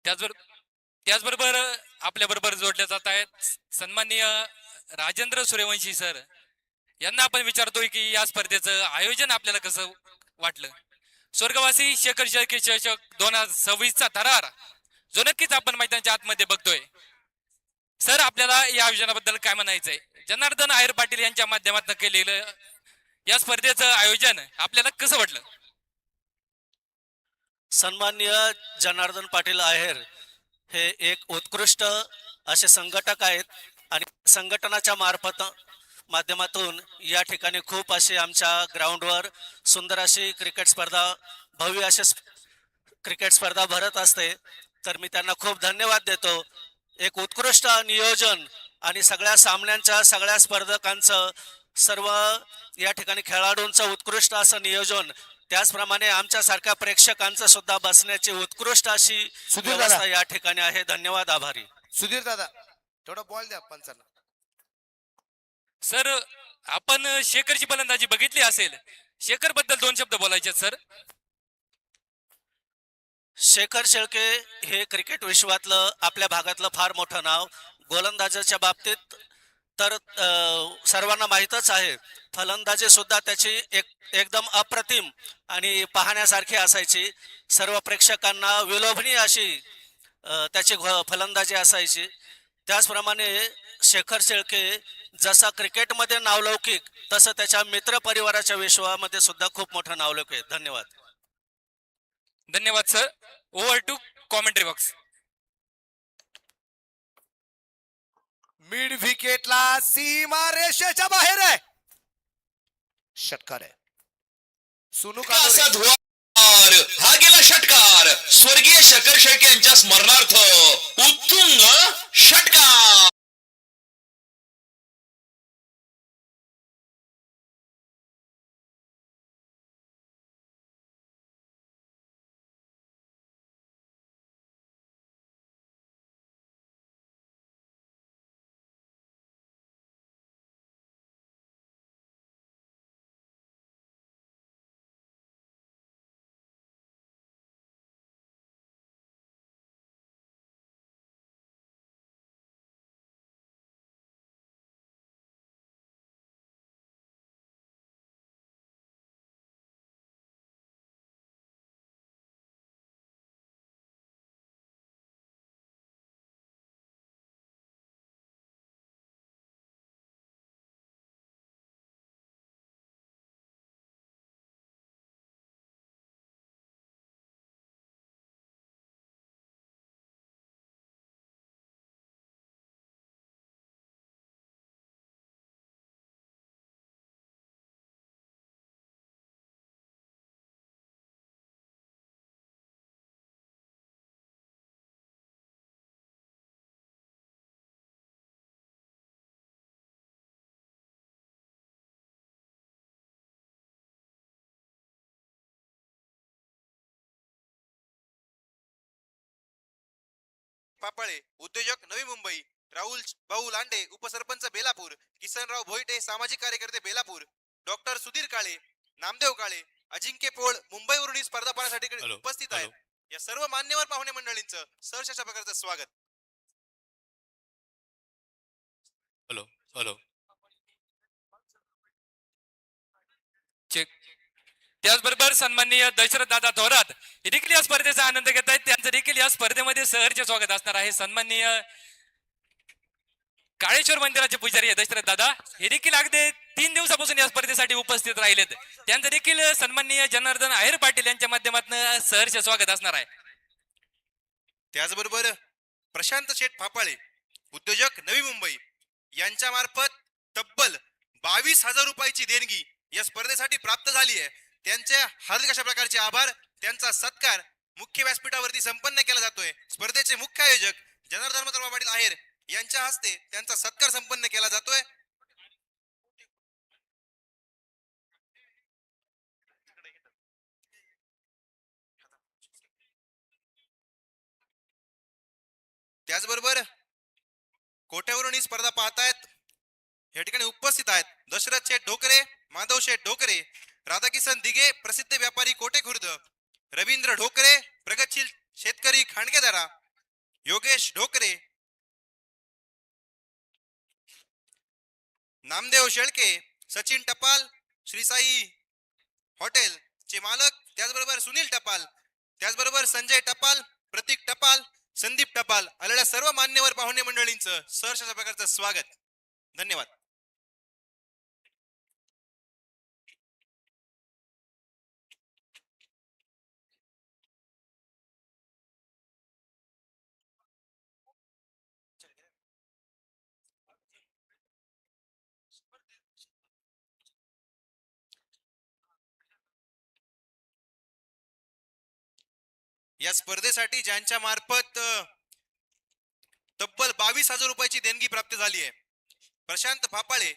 त्याचबरोबर आपल्या बरोबर जोडल्या जात आहेत सन्माननीय राजेंद्र सूर्यवंशी सर. यांना आपण विचारतोय की या स्पर्धेचं आयोजन आपल्याला कसं वाटलं. स्वर्गवासी शेखर शेळके चषक 2026चा थरार जो नक्कीच आपण मैदानाच्या आतमध्ये बघतोय. सर आपल्याला या आयोजनाबद्दल काय म्हणायचंय. जनार्दन आहेर पाटील यांच्या माध्यमातून केलेलं या स्पर्धेचं आयोजन आपल्याला कसं वाटलं. सन्माननीय जनार्दन पाटील आहेर हे एक उत्कृष्ट असे संघटक आहेत आणि संघटनाच्या माध्यमातून या ठिकाणी खूप असे आमच्या ग्राउंडवर सुंदर अशी क्रिकेट स्पर्धा, भव्य अशी क्रिकेट स्पर्धा भरत असते. तर मी त्यांना खूप धन्यवाद देतो. एक उत्कृष्ट नियोजन आणि सगळ्या सामन्यांच्या सगळ्या स्पर्धकांचं, सर्व या ठिकाणी खेळाडूंचं उत्कृष्ट असं नियोजन, त्याचप्रमाणे आमच्या सारख्या प्रेक्षकांचं सुद्धा बसण्याची उत्कृष्ट अशी व्यवस्था या ठिकाणी आहे. धन्यवाद, आभारी. सुधीर दादा थोडा बॉल द्या पंचांना. सर आपण शेखरची फलंदाजी बघितली असेल, शेखर बद्दल 2 शब्द बोलायचे सर. शेखर शेळके हे क्रिकेट विश्वातलं, आपल्या भागातलं फार मोठं नाव. गोलंदाजाच्या बाबतीत तर सर्वांना माहीतच आहे. फलंदाजी सुद्धा त्याची एकदम अप्रतिम आणि पाहण्यासारखी असायची. सर्व प्रेक्षकांना विलोभनीय अशी त्याची फलंदाजी असायची. त्याचप्रमाणे शेखर शेळके जसा क्रिकेटमध्ये नावलौकिक तसं त्याच्या मित्र परिवाराच्या विश्वामध्ये सुद्धा खूप मोठं नावलौकिक आहे. धन्यवाद. धन्यवाद sir. Over to commentary box. Mid विकेटला सीमा रेषेच्या बाहेर आहे. षटकार आहे. सुनू असा कानोरे धुवार हा गेला षटकार स्वर्गीय शकर शेळके यांच्या स्मरणार्थ उत्तुंग षटकार. पापळे उद्योजक नवी मुंबई, राहुल भाऊ लांडे उपसरपंच बेलापूर, किसनराव भोईटे सामाजिक कार्यकर्ते बेलापूर, डॉक्टर सुधीर काळे, नामदेव काळे, अजिंक्य पोळ मुंबईवरून ही स्पर्धा पाहण्यासाठी इकडे उपस्थित आहेत. या सर्व मान्यवर पाहुणे मंडळींचं सहर्ष अशा प्रकारचं स्वागत. Hello hello. चेक. त्याचबरोबर सन्माननीय दशरथ दादा थोरात हे देखील या स्पर्धेचा आनंद घेत आहेत. त्यांचं देखील या स्पर्धेमध्ये सहर्ष स्वागत असणार आहे. सन्माननीय काळेश्वर मंदिराचे पुजारी दशरथ दादा हे देखील अगदी 3 दिवसापासून या स्पर्धेसाठी उपस्थित राहिलेत. त्यांचं देखील सन्माननीय जनार्दन आहेर पाटील यांच्या माध्यमातून सहर्ष स्वागत असणार आहे. त्याचबरोबर प्रशांत शेठ फापाळे उद्योजक नवी मुंबई यांच्या मार्फत तब्बल 22,000 रुपयाची देणगी या स्पर्धेसाठी प्राप्त झाली आहे. त्यांचे हार्दिक अशा प्रकारचे आभार. त्यांचा सत्कार मुख्य व्यासपीठावरती संपन्न केला जातोय. स्पर्धेचे मुख्य आयोजक जनार्दन पाटील आहेर यांच्या हस्ते त्यांचा सत्कार संपन्न केला जातोय. त्याचबरोबर कोट्यावरून ही स्पर्धा पाहतायत या ठिकाणी उपस्थित आहेत दशरथ शेठ ढोकरे, माधव शेठ ढोकरे, राधाकिसन दिगे प्रसिद्ध व्यापारी कोटे खुर्द, रवींद्र ढोकरे प्रगतशील शेतकरी खांडकेदारा, योगेश ढोकरे, नामदेव शेळके, सचिन टपाल, श्रीसाई हॉटेल चे मालक, त्याचबरोबर सुनील टपाल, त्याचबरोबर संजय टपाल, प्रतीक टपाल, संदीप टपाल आलेल्या सर्व मान्यवर पाहुणे मंडळींचं सहर्ष अशा प्रकारचं स्वागत. धन्यवाद. या स्पर्धेसाठी ज्यांच्या मार्फत तब्बल 22,000 रुपयाची देणगी प्राप्त झाली आहे प्रशांत फापाळे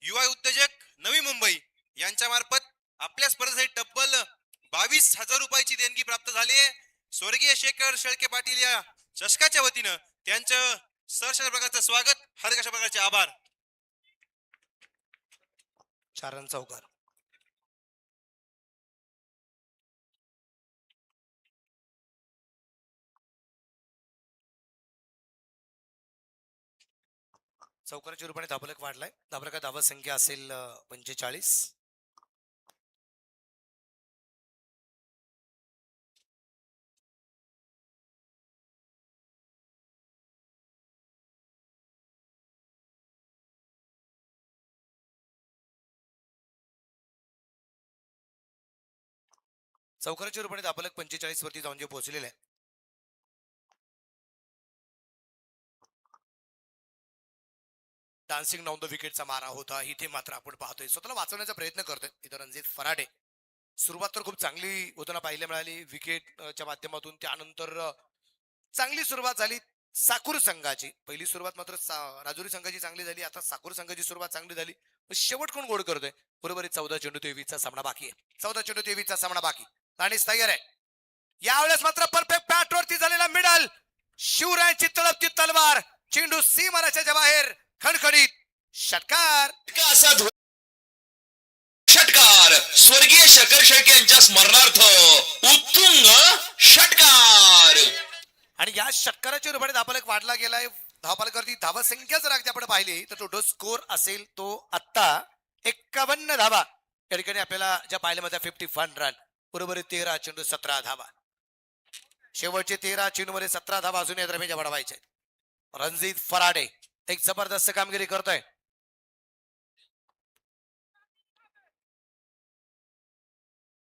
युवा उद्योजक नवी मुंबई यांच्या मार्फत आपल्या स्पर्धेसाठी तब्बल 22,000 रुपयाची देणगी प्राप्त झाली आहे. स्वर्गीय शेखर शेळके पाटील या चषकाच्या वतीनं त्यांचं सहर्ष प्रकारचं स्वागत, हार्दिक अशा प्रकारचे आभार. 4 रन चौकार. चौकाराच्या रूपाने धाबलक वाढलाय. धाबलका धावा संख्या असेल 45. चौकाराच्या रूपाने दाबलक 45 वरती जाऊन जे पोहोचलेले आहे. डान्सिंग डाऊन द विकेटचा मारा होता. इथे मात्र आपण पाहतोय स्वतःला वाचवण्याचा प्रयत्न करतोय इथं रणजित फराडे. सुरुवात तर खूप चांगली होताना पाहायला मिळाली विकेटच्या माध्यमातून. त्यानंतर चांगली सुरुवात झाली साकूर संघाची. पहिली सुरुवात मात्र राजुरी संघाची चांगली झाली. आता साकूर संघाची सुरुवात चांगली झाली. शेवट कोण गोड करतोय? बरोबर आहे. 14 चेंडू 23 सामना बाकी आहे. 14 चेंडू 23 सामना बाकी. आणि तयार आहे. यावेळेस मात्र परफेक्ट बॅट वरती झालेला मिडल. शिवरायांची तळपती तलवार. चेंडू सीमाराच्या बाहेर. खणखणीत षटकार. असा षटकार स्वर्गीय शकर शेळके यांच्या स्मरणार्थ उत्तुंग षटकार. आणि या षटकाराच्या रूपाने धावफलक वाढला गेलाय. धावफलकावरती धावसंख्या जर अगदी आपण पाहिली तर टोटल स्कोर असेल तो आता 51 धावा. या ठिकाणी आपल्याला ज्या पाहिल्या मध्ये 51 रन. बरोबर आहे. 13 चेंडू 17 धावा. शेवटचे 13 चेंडू मध्ये 17 धावा अजून या दरम्यान वाढवायचे. रणजित फराडे एक जबरदस्त कामगिरी करतोय.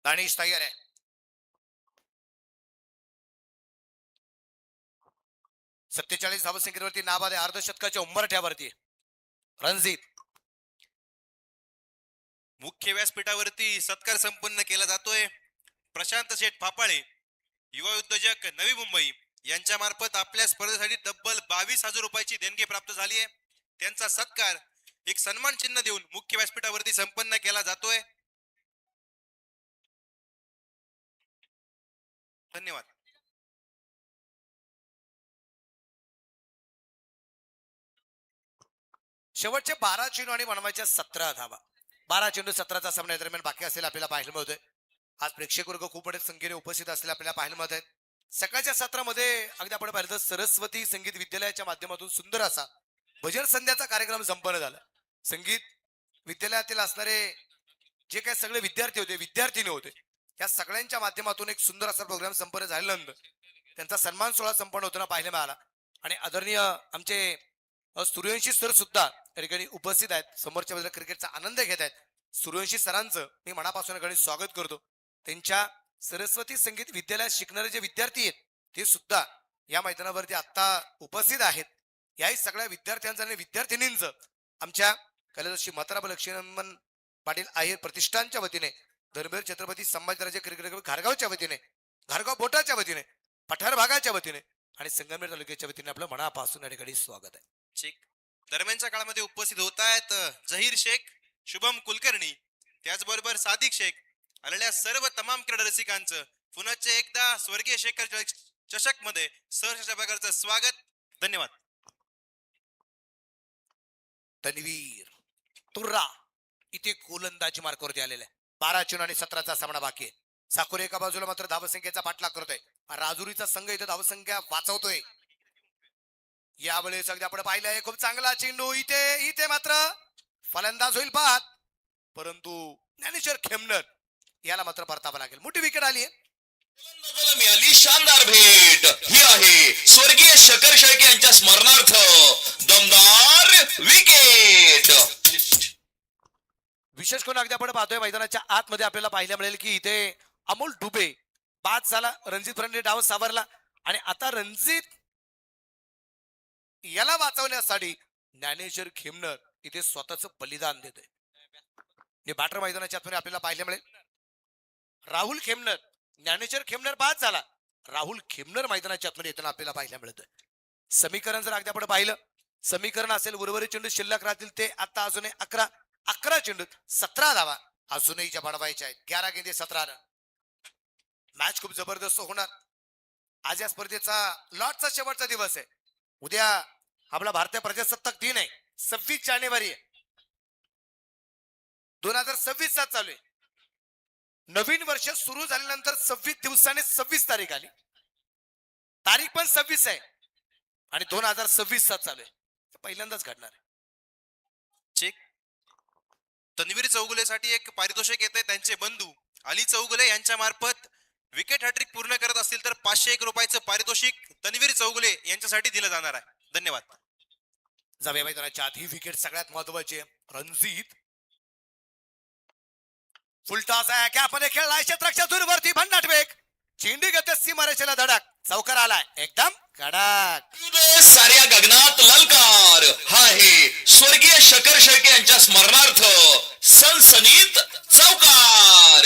दानिश तयार आहे. सत्तेचाळीस धावसंख्येवरती नाबाद आहे. अर्धशतकाच्या उंबरठ्यावरती रणजित. मुख्य व्यासपीठावरती सत्कार संपन्न केला जातोय. प्रशांत शेठ फापाळे युवा उद्योजक नवी मुंबई यांच्या मार्फत आपल्या स्पर्धेसाठी तब्बल 22,000 रुपयाची देणगी प्राप्त झाली आहे. त्यांचा सत्कार एक सन्मान चिन्ह देऊन मुख्य व्यासपीठावरती संपन्न केला जातोय. धन्यवाद. शेवटचे 12 चेंडू आणि बनवायच्या 17 धावा. 12 चेंडू 17चा सामना दरम्यान बाकी असेल आपल्याला पाहायला मिळतोय. आज प्रेक्षक वर्ग खूप मोठ्या संख्येने उपस्थित असलेला आपल्याला पाहायला मिळत आहेत. सकाळच्या सत्रामध्ये अगदी आपण पाहिलं तर सरस्वती संगीत विद्यालयाच्या माध्यमातून सुंदर असा भजन संध्याचा कार्यक्रम संपन्न झाला. संगीत विद्यालयातील असणारे जे काही सगळे विद्यार्थी होते विद्यार्थिनी होते या सगळ्यांच्या माध्यमातून एक सुंदर असा प्रोग्राम संपन्न झाल्यानंतर त्यांचा सन्मान सोहळा संपन्न होताना पाहायला मिळाला. आणि आदरणीय आमचे सूर्यवंशी सर सुद्धा या ठिकाणी उपस्थित आहेत. समोरच्या बाजूला क्रिकेटचा आनंद घेत आहेत. सूर्यवंशी सरांचं मी मनापासून या ठिकाणी स्वागत करतो. त्यांच्या सरस्वती संगीत विद्यालयात शिकणारे जे विद्यार्थी आहेत ते सुद्धा या मैदानावरती आता उपस्थित आहेत. याही सगळ्या विद्यार्थ्यांचं आणि विद्यार्थिनींचं आमच्या कलादर्शी म्हातारा लक्ष्मण पाटील आहेर प्रतिष्ठानच्या वतीने, धर्मेर छत्रपती संभाजीराजे क्रिकेट घारगावच्या वतीने, घारगाव बोटाच्या वतीने, पठार भागाच्या वतीने आणि संगमनेर तालुक्याच्या वतीने आपलं मनापासून या ठिकाणी स्वागत आहे. ठीक. दरम्यानच्या काळामध्ये उपस्थित होत आहेत जहीर शेख, शुभम कुलकर्णी, त्याचबरोबर सादिक शेख. आलेल्या सर्व तमाम क्रीडा रसिकांचं पुन्हा एकदा स्वर्गीय शेखर चषक मध्ये सहर्ष प्रकारचं स्वागत. धन्यवाद. तन्वीर तुर्रा इथे गोलंदाजी मार्कावरती आलेला आहे. 12 चेंडू आणि 17चा सामना बाकी आहे. साकुर एका बाजूला मात्र धावसंख्येचा पाठलाग करतोय. राजुरीचा संघ इथे धावसंख्या वाचवतोय. यावेळेस अगदी आपण पाहिलंय खूप चांगला चेंडू. इथे मात्र फलंदाज होईल पाहत, परंतु ज्ञानेश्वर खेमनर याला मात्र परतावं लागेल. मोठी विकेट आली आहे. फलंदाजाला मिळाली शानदार भेट. ही आहे स्वर्गीय शकर शेळके यांच्या स्मरणार्थ दमदार विकेट. विशेष करून अगदी आपण पाहतोय मैदानाच्या आतमध्ये आपल्याला पाहायला मिळेल की इथे अमोल डुबे बाद झाला. रणजित फरांडे डाव सावरला आणि आता रणजित याला वाचवण्यासाठी ज्ञानेश्वर खेमनर इथे स्वतःच बलिदान देतोय. बॅटर मैदानाच्या आतमध्ये आपल्याला पाहायला मिळेल राहुल खेमनर. ज्ञानेश्वर खेमनर बाद झाला. राहुल खेमनर मैदानाच्या आतमध्ये येताना आपल्याला पाहायला मिळतोय. समीकरण जर अगदी आपण पाहिलं समीकरण असेल उर्वरित चेंडू शिल्लक राहतील ते आता अजूनही 11 चेंडू 17 धावा अजूनही ज्या बनवायच्या आहेत. 11 गेंदे 17 रन. मॅच खूप जबरदस्त होणार. आज या स्पर्धेचा लॉटचा शेवटचा दिवस आहे. उद्या आपला भारतीय प्रजासत्ताक दिन आहे. 26 जानेवारी आहे 2026 चालू आहे. नवीन वर्ष सुरू झाल्यानंतर 26 दिवसाने 26 तारीख आली. तारीख पण 26 आहे आणि 2026 चालू आहे. पहिल्यांदाच घडणार आहे. ठीक. तन्वीर चौगुलेसाठी एक पारितोषिक येते. त्यांचे बंधू अली चौगुले यांच्या मार्फत विकेट हॅट्रिक पूर्ण करत असतील तर 501 रुपयाचं पारितोषिक तन्वीर चौगुले यांच्यासाठी दिलं जाणार आहे. धन्यवाद. जाऊया मैदानाच्या आत. ही विकेट सगळ्यात महत्वाची आहे. रणजित फुलटॉस आहे. कॅपमध्ये खेळला क्षेत्ररक्षक दूरवरती भन्नाट चेंडू घेते सीमारेषेला धडक, चौकार आलाय एकदम कडक. साऱ्या गगनात ललकार हा आहे स्वर्गीय शकर शेळके यांच्या स्मरणार्थ सनसनीत चौकार.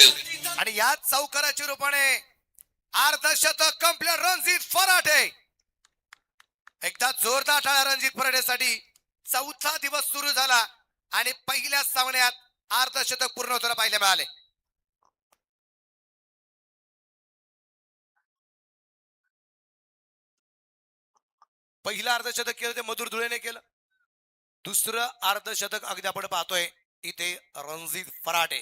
आणि या चौकाराच्या रूपाने अर्धशतक कंप्लीट रणजित फराटे. एकदा जोरदार टाळ्या रणजित फराटेसाठी. चौथा दिवस सुरू झाला आणि पहिल्या सामन्यात अर्धशतक पूर्ण होताना पाहायला मिळाले. पहिलं अर्धशतक केलं ते मधुर धुळेने केलं. दुसरं अर्धशतक अगदी आपण पाहतोय इथे रणजित फराटे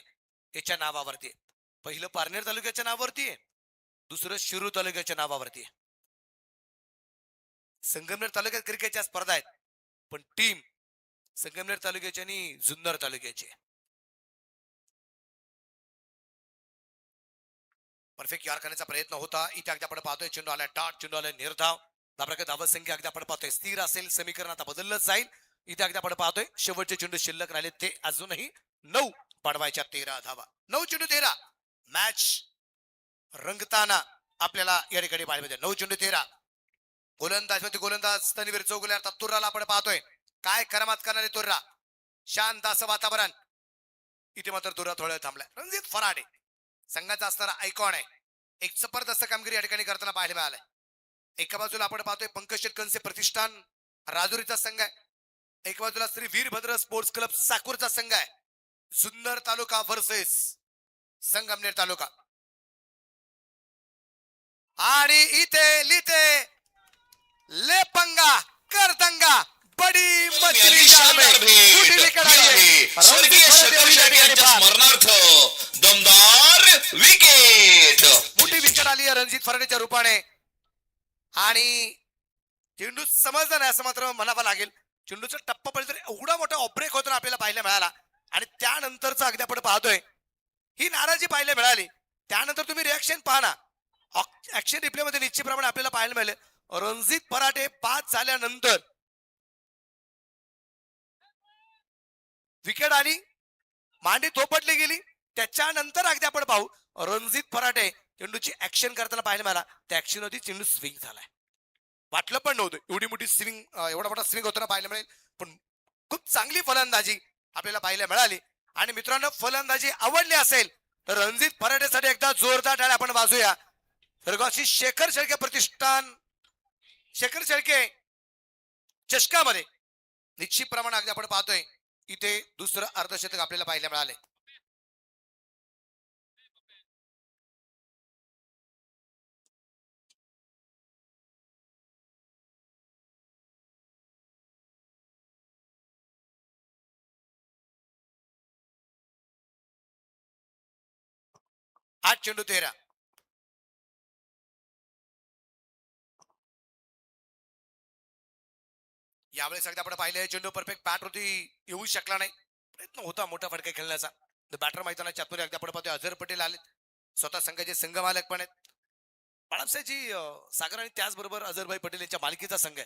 याच्या नावावरती आहे. पहिलं पारनेर तालुक्याच्या नावावरती आहे, दुसरं शिरूर तालुक्याच्या नावावरती आहे. संगमनेर तालुक्यात क्रिकेटच्या स्पर्धा आहेत, पण टीम संगमनेर तालुक्याची आणि जुन्नर तालुक्याची आहे. परफेक्ट यार करण्याचा प्रयत्न होता. इथे अगदी आपण पाहतोय चेंडू आलाय डॉट, चेंडू आलाय निर्धाव. दाबराकडे धावत संख्या अगदी आपण पाहतोय स्थिर असेल, समीकरण आता बदललंच जाईल. इथे अगदी आपण पाहतोय शेवटचे चेंडू शिल्लक राहिले ते अजूनही 9 पाडवायच्या 13 धावा. 9 चेंडू 13. मॅच रंगताना आपल्याला या ठिकाणी पाहायला मिळते. 9 चेंडू 13. गोलंदाज तनवीर चौगुले अर्थात तुर्राला आपण पाहतोय. काय करामात करणारे तुर्रा. शांत असं वातावरण. इथे मात्र तुर्रा थोडं थांबलाय. रणजित फराटे संघाचा असणारा आयकॉन आहे. एक जबरदस्त कामगिरी या ठिकाणी करताना पाहायला मिळालंय. एका बाजूला आपण पाहतोय पंकज शेटकनचे प्रतिष्ठान राजुरीचा संघ आहे. एक बाजूला श्री वीरभद्र स्पोर्ट्स क्लब साकूरचा संघ आहे. जुन्नर तालुका वर्सेस संगमनेर तालुका. आणि इथे लिथे लेपंगा करदंगा बडी मछली जाल में भेट विकेट ही आली आहे आहे. स्वर्गीय शकर शेळके यांच्या स्मरणार्थ दमदार विकेट. मोठी विकेट आली आहे रणजित फराटेच्या रूपाने. आणि चेंडू समजला नाही असं मात्र म्हणावं लागेल. चेंडूचा टप्पा पडला तरी एवढा मोठा ऑब्रेक होताना आपल्याला पाहायला मिळाला. आणि त्यानंतरचा अगदी आपण पाहतोय ही नाराजी पाहायला मिळाली. त्यानंतर तुम्ही रिॲक्शन पहा ना. ऍक्शन रिप्ले मध्ये निश्चितप्रमाणे आपल्याला पाहायला मिळाले रणजित फराटे बाद झाल्यानंतर विकेट आली, मांडी थोपटली गेली. त्याच्यानंतर अगदी आपण पाहू रणजित फराटे चेंडूची ऍक्शन करताना पाहायला मिळाला. त्या ऍक्शन मध्ये चेंडू स्विंग झालाय. वाटलं पण नव्हतं एवढी मोठी स्विंग, एवढा मोठा स्विंग होताना पाहायला मिळेल. पण खूप चांगली फलंदाजी आपल्याला पाहायला मिळाली. आणि मित्रांनो फलंदाजी आवडली असेल तर रणजित फराटेसाठी एकदा जोरदार टाळ्या आपण वाजूया. स्वर्गवासी शेखर शेळके प्रतिष्ठान शेखर शेळके चषकामध्ये निश्चित प्रमाणात अगदी आपण पाहतोय इथे दुसरं अर्धशतक आपल्याला पाहायला मिळाले. आठ चेंडू 13. यावेळेस अगदी आपण पाहिले चेंडू परफेक्ट बॅट होती, येऊ शकला नाही. प्रयत्न होता मोठा फटका खेळण्याचा. बॅटर मैदानाच्या आतमध्ये अगदी आपण पाहतोय अझर पटेल आले. स्वतः संघाचे संघ मालक पण आहेत. बाळासाहेबजी सागर आणि त्याचबरोबर अझरभाई पटेल यांच्या मालकीचा संघ आहे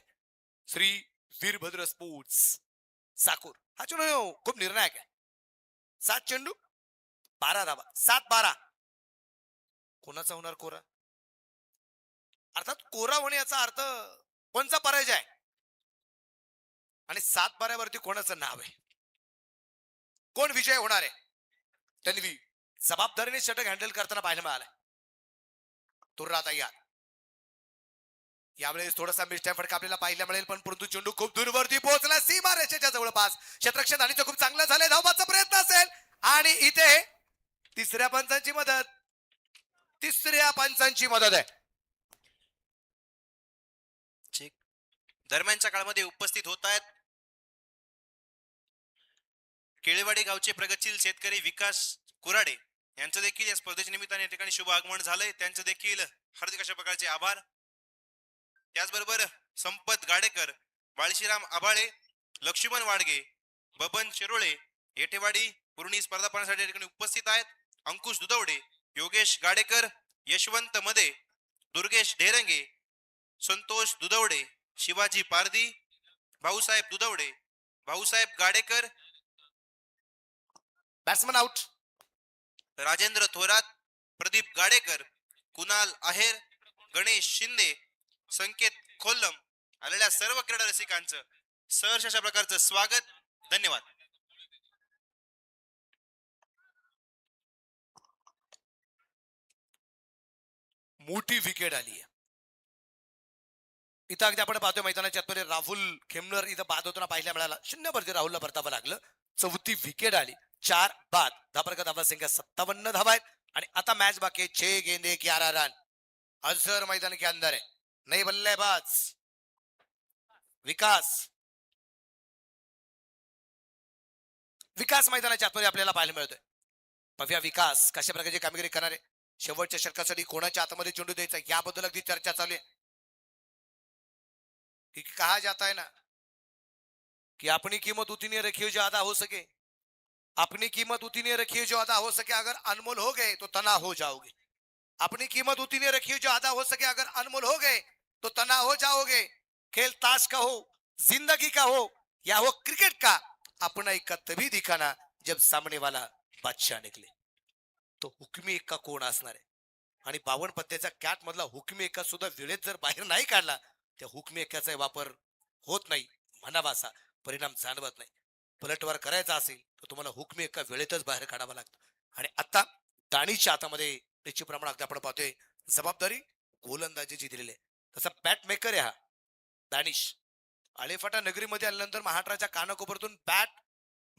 श्री वीरभद्र स्पोर्ट्स साकूर. हा चेंडू खूप निर्णायक आहे. 7 चेंडू 12 धावा. 7-12. कोणाचा होणार कोरा? अर्थात कोरा होणे याचा अर्थ कोणचा पराजय आहे आणि 7-12 कोणाचं नाव आहे, कोण विजय होणार आहे. तन्वी जबाबदारीने षटक हँडल करताना पाहायला मिळालाय. तुर्रा तयार. यावेळेस थोडासा मिस्टेक फटका आपल्याला पाहायला मिळेल, पण परंतु चेंडू खूप दूरवरती पोहोचला सीमा रेषेच्या जवळपास. क्षेत्ररक्षण आणि खूप चांगलं झालंय. धावबाचा प्रयत्न असेल आणि इथे तिसऱ्या पंचांची मदत आहे. दरम्यानच्या काळामध्ये उपस्थित होत आहेत केळेवाडी गावचे प्रगतशील शेतकरी विकास कुराडे यांचं देखील या स्पर्धेच्या निमित्ताने या ठिकाणी शुभ आगमन झालंय. त्यांचं देखील हार्दिक अशा प्रकारचे आभार. त्याचबरोबर संपत गाडेकर, बाळशीराम आबाळे, लक्ष्मण वाडगे, बबन शिरोळे येटेवाडी पूर्णी स्पर्धा पाहण्यासाठी या ठिकाणी उपस्थित आहेत. अंकुश दुधवडे, योगेश गाडेकर, यशवंत मदे, दुर्गेश ढेरंगे, संतोष दुधवडे, शिवाजी पारदी, भाऊसाहेब दुधवडे, भाऊसाहेब गाडेकर, बॅट्समन आउट. राजेंद्र थोरात, प्रदीप गाडेकर, कुणाल आहेर, गणेश शिंदे, संकेत खोल्लम आलेल्या सर्व क्रीडा रसिकांचं सहर्ष अशा प्रकारचं स्वागत. धन्यवाद. मोठी विकेट आली आहे. इथं अगदी आपण पाहतोय मैदानाच्या आतमध्ये राहुल खेमनर इथं बाद होताना पाहायला मिळाला. 0 राहुलला परतावं लागलं. 4थी विकेट आली. 4 बाद. धापरका धावा संख्या 57 धावा आहेत. आणि आता मॅच बाकी आहे. 6 गेंदे 11 रन. अजहर मैदान के अंदर है. नई बल्लेबाज विकास विकास मैदानाच्या आतमध्ये आपल्याला पाहायला मिळतोय. भव्या विकास कशा प्रकारची कामगिरी करणार आहे. शेवटच्या षटकासाठी कोणाच्या हातामध्ये चेंडू द्यायचा याबद्दल अगदी चर्चा चालू आहे. कि कहा जाता है ना कि अपनी कीमत उतनी रखिए जो आधा हो सके. अपनी कीमत उतनी रखिए जो आधा हो सके. अगर अनमोल हो गए तो तना हो जाओगे. अपनी कीमत उतनी रखिए जो आधा हो सके. अगर अनमोल हो गए तो तना हो जाओगे. खेल ताश का हो, जिंदगी का हो या हो क्रिकेट का, अपना इक्का तभी दिखाना जब सामने वाला बादशाह निकले. तो हुकमी एक्का कोण असणार आहे. आणि 52 पत्त्याचा कॅट मधला हुकमी एक्का सुद्धा वेळेत जर बाहेर नाही काढला त्या हुकमी एक्क्याचा वापर होत नाही. म्हणावा असा परिणाम जाणवत नाही. पलटवार करायचा असेल तर तुम्हाला हुकमी एक्का वेळेतच बाहेर काढावा लागतो. आणि आता दाणीच्या हातामध्ये निश्चित प्रमाणात आपण पाहतोय जबाबदारी गोलंदाजीची दिलेली आहे. तसा बॅट मेकर आहे हा दानिश. आळेफाटा नगरीमध्ये आल्यानंतर महाराष्ट्राच्या कानाकोपऱ्यातून बॅट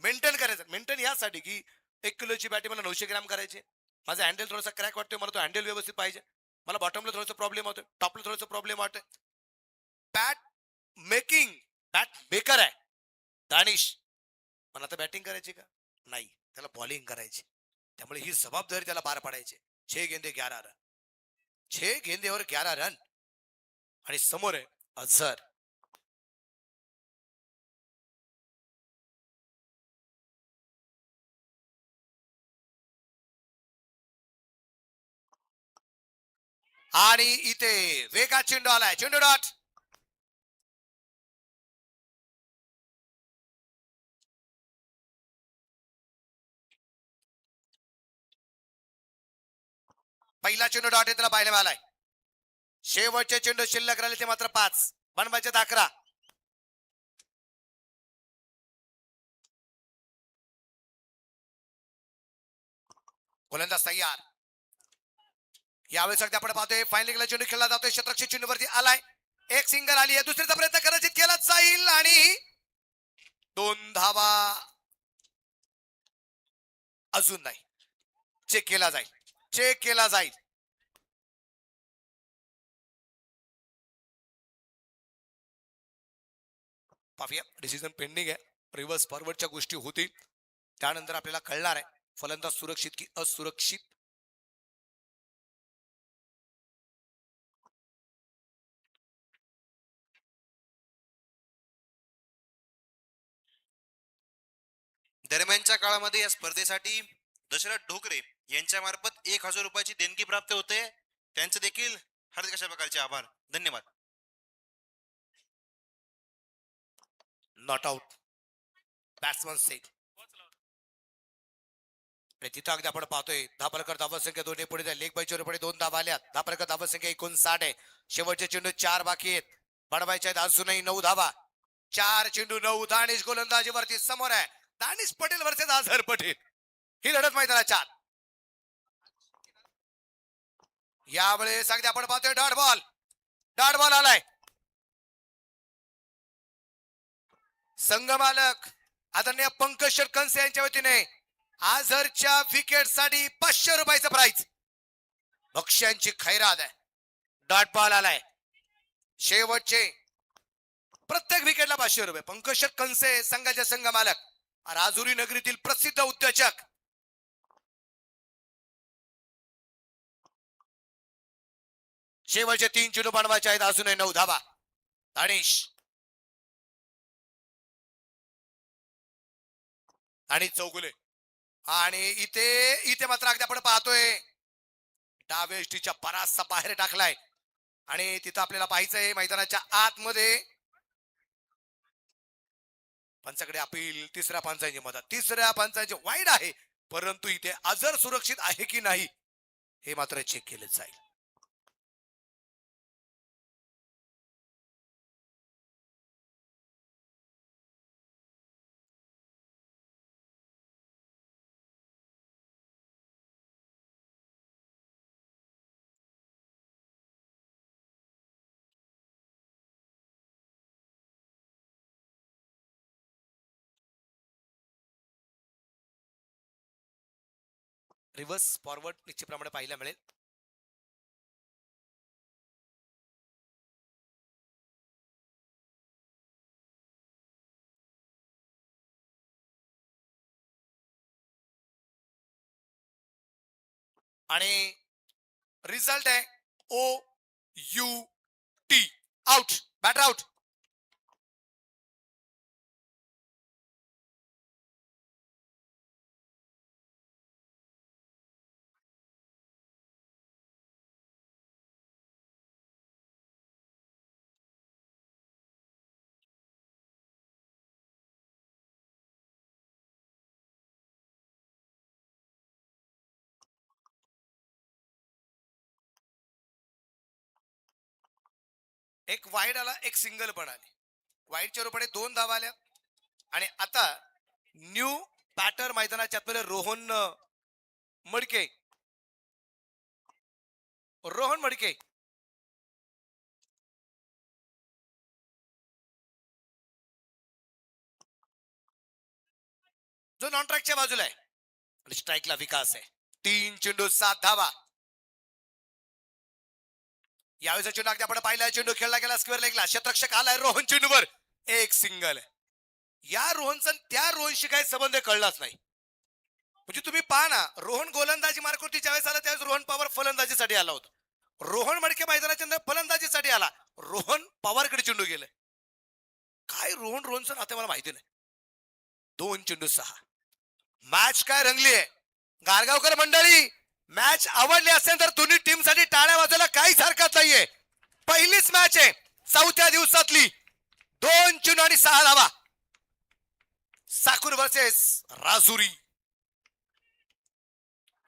मेंटेन करायचं. मेंटेन यासाठी की 1 किलोची बॅट मला 900 ग्रॅम करायची. माझा हँडल थोडासा क्रॅक वाटतोय. मला तो हँडल व्यवस्थित पाहिजे. मला बॉटमला थोडासा प्रॉब्लेम होतोय. टॉपला थोडासा प्रॉब्लेम वाटतोय. बॅट मेकिंग बॅट मेकर आहे दानिश. पण आता बॅटिंग करायची का नाही, त्याला बॉलिंग करायची. त्यामुळे ही जबाबदारी त्याला पार पाडायची. 6 गेंदे 11 रन. 6 गेंदेवर 11 रन. आणि समोर आहे अझहर. आणि इथे वेगात चेंडू आलाय. चेंडू डॉट. पहिला चेंडू डॉट त्याला पाहायला मिळालाय. शेवटचे चेंडू शिल्लक राहिले ते मात्र 5. बनवायचे 11. गोलंदाज तयार. यावेळेस अगदी आपण पाहतोय फायनल चेंडू खेळला जातोय. शतरक्षक चेंडूवरती आलाय. एक सिंगल आली आहे. दुसरीचा प्रयत्न कदाचित केला जाईल आणि 2 धावा अजून नाही. चेक केला जाईल. चेक केला जाईल. पाहूया डिसिजन पेंडिंग आहे. रिव्हर्स फॉरवर्डच्या गोष्टी होतील त्यानंतर आपल्याला कळणार आहे फलंदाज सुरक्षित की असुरक्षित. दरम्यानच्या काळामध्ये या स्पर्धेसाठी दशरथ ढोकरे यांच्या मार्फत 1000 रुपयाची देणगी प्राप्त होते. त्यांचे देखील हार्दिक अशा प्रकारचे आभार. धन्यवाद. Not out. Batsman set. तिथं अगदी आपण पाहतोय धापरकर धावा संख्या 2 पुढे लेग बायच्या पुढे 2 धावा आल्या. धापरकर धावा संख्या 59 आहे. शेवटचे चेंडू 4 बाकी आहेत. बनवायचे आहेत अजूनही 9 धावा. 4 चेंडू 9. दानिश गोलंदाजीवरती समोर आहे. दानिश पटेल वर्सेस अझहर पटेल ही लढत मैदानाच्या. यावेळेस अगदी आपण पाहतोय डॉट बॉल. डॉट बॉल आलाय. संघ मालक आदरणीय पंकज शर्कन्से यांच्या वतीने आझरच्या विकेट साठी 500 रुपयाचं प्राइज. बक्षांची खैरात आहे. डॉट बॉल आलाय. शेवटचे प्रत्येक विकेटला 500 रुपये. पंकज शर्कन्से संघाचे संघ मालक राजुरी नगरीतील प्रसिद्ध उद्योजक. शेवटचे 3 चेंडू बनवायचे आहेत. अजूनही 9 धावा. दानिश आणि चौगुले. आणि इथे मात्र अगदी आपण पाहतोय डाव्या एसटीच्या बराचसा बाहेर टाकलाय. आणि तिथं आपल्याला पाहायचंय मैदानाच्या आतमध्ये पंचाकडे अपील. तिसऱ्या पंचांची मदत. तिसऱ्या पंचांची वाईड आहे. परंतु इथे अझर सुरक्षित आहे की नाही हे मात्र चेक केले जाईल. रिव्हर्स फॉरवर्ड निश्चितप्रमाणे पाहायला मिळेल. आणि रिझल्ट आहे OUT, आउट, बॅटर आउट. एक वाईड आला, एक सिंगल पण आली. वाईडच्या रूपाने 2 धावा आल्या. आणि आता न्यू बॅटर मैदानाच्या आतमध्ये रोहन मडके. रोहन मडके जो नॉन ट्रॅकच्या बाजूला आहे आणि स्ट्राईकला विकास आहे. 3 चेंडू 7 धावा. यावेळेचा चेंडू अगदी आपण पाहिला, चेंडू खेळला गेला स्क्वेअर लेगला. क्षेत्ररक्षक आलाय रोहन चेंडूवर, एक सिंगल. या रोहनचा त्या रोहनशी काही संबंध कळलाच नाही. म्हणजे तुम्ही पहा ना, रोहन गोलंदाजी मार्कवरती ज्यावेळेस आला त्यावेळेस रोहन पवार फलंदाजीसाठी आला होता. रोहन मडके मैदानाच्या अंदर फलंदाजीसाठी आला, रोहन पवारकडे चेंडू गेले. काय रोहनचं नाते मला माहिती नाही. 2 चेंडू 6. मॅच काय रंगली आहे. गारगावकर मंडळी, मॅच आवडली असेल तर दोन्ही टीम साठी टाळ्या वाजवायला काहीच हरकत नाहीये. पहिलीच मॅच आहे 4थ्या दिवसातली. 2 चेंडू आणि 6 धावा. साकूर वर्सेस राजुरी.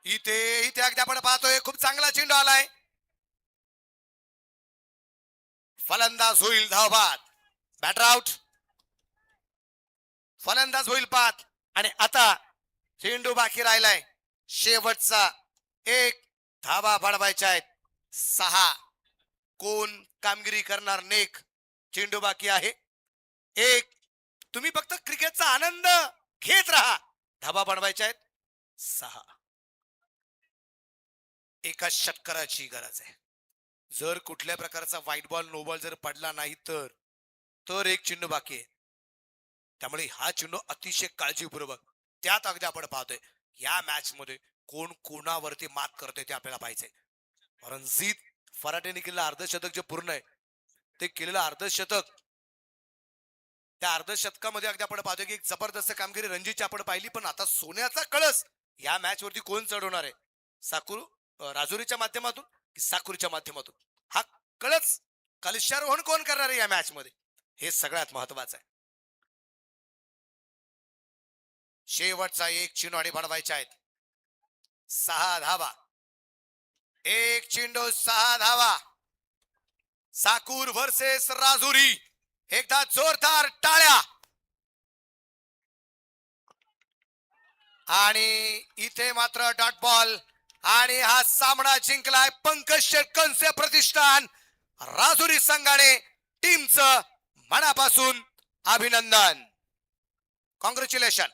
इथे अगदी आपण पाहतोय खूप चांगला चेंडू आलाय. फलंदाज होईल धावबाद, बॅटर आउट. फलंदाज होईल बाद. आणि आता चेंडू बाकी राहिलाय शेवटचा. 1 धावा बनवायच्या आहेत. 6. कोण कामगिरी करणार नेक. चेंडू बाकी आहे 1. तुम्ही फक्त क्रिकेटचा आनंद घेत राहा. धावा बनवायच्या आहेत 6. एका षटकाराची गरज आहे. जर कुठल्या प्रकारचा व्हाईट बॉल नो बॉल जर पडला नाही तर 1 चेंडू बाकी आहे. त्यामुळे हा चेंडू अतिशय काळजीपूर्वक. त्यात अगदी आपण पाहतोय या मॅच मध्ये कोण कोणावरती मात करतोय ते आपल्याला पाहायचंय. रणजित फराटेने केलेलं अर्धशतक जे पूर्ण आहे ते केलेलं अर्धशतक, त्या अर्धशतकामध्ये अगदी आपण पाहतोय की एक जबरदस्त कामगिरी रणजितची आपण पाहिली. पण आता सोन्याचा कळस या मॅच वरती कोण चढवणार आहे. राजुरीच्या माध्यमातून की साकुरीच्या माध्यमातून हा कळस कलशारोहण कोण करणार आहे या मॅच मध्ये, हे सगळ्यात महत्वाचं आहे. शेवटचा 1 चेंडू आणि बनवायचे आहेत 6 धावा. 1 चेंडू 6 धावा. साकूर वर्सेस राजुरी. एकदा जोरदार टाळ्या. आणि इथे मात्र डॉट बॉल. आणि हा सामना जिंकलाय पंकज शेटकनचे प्रतिष्ठान. राजुरी संघाने टीमचं मनापासून अभिनंदन. कॉंग्रॅच्युलेशन.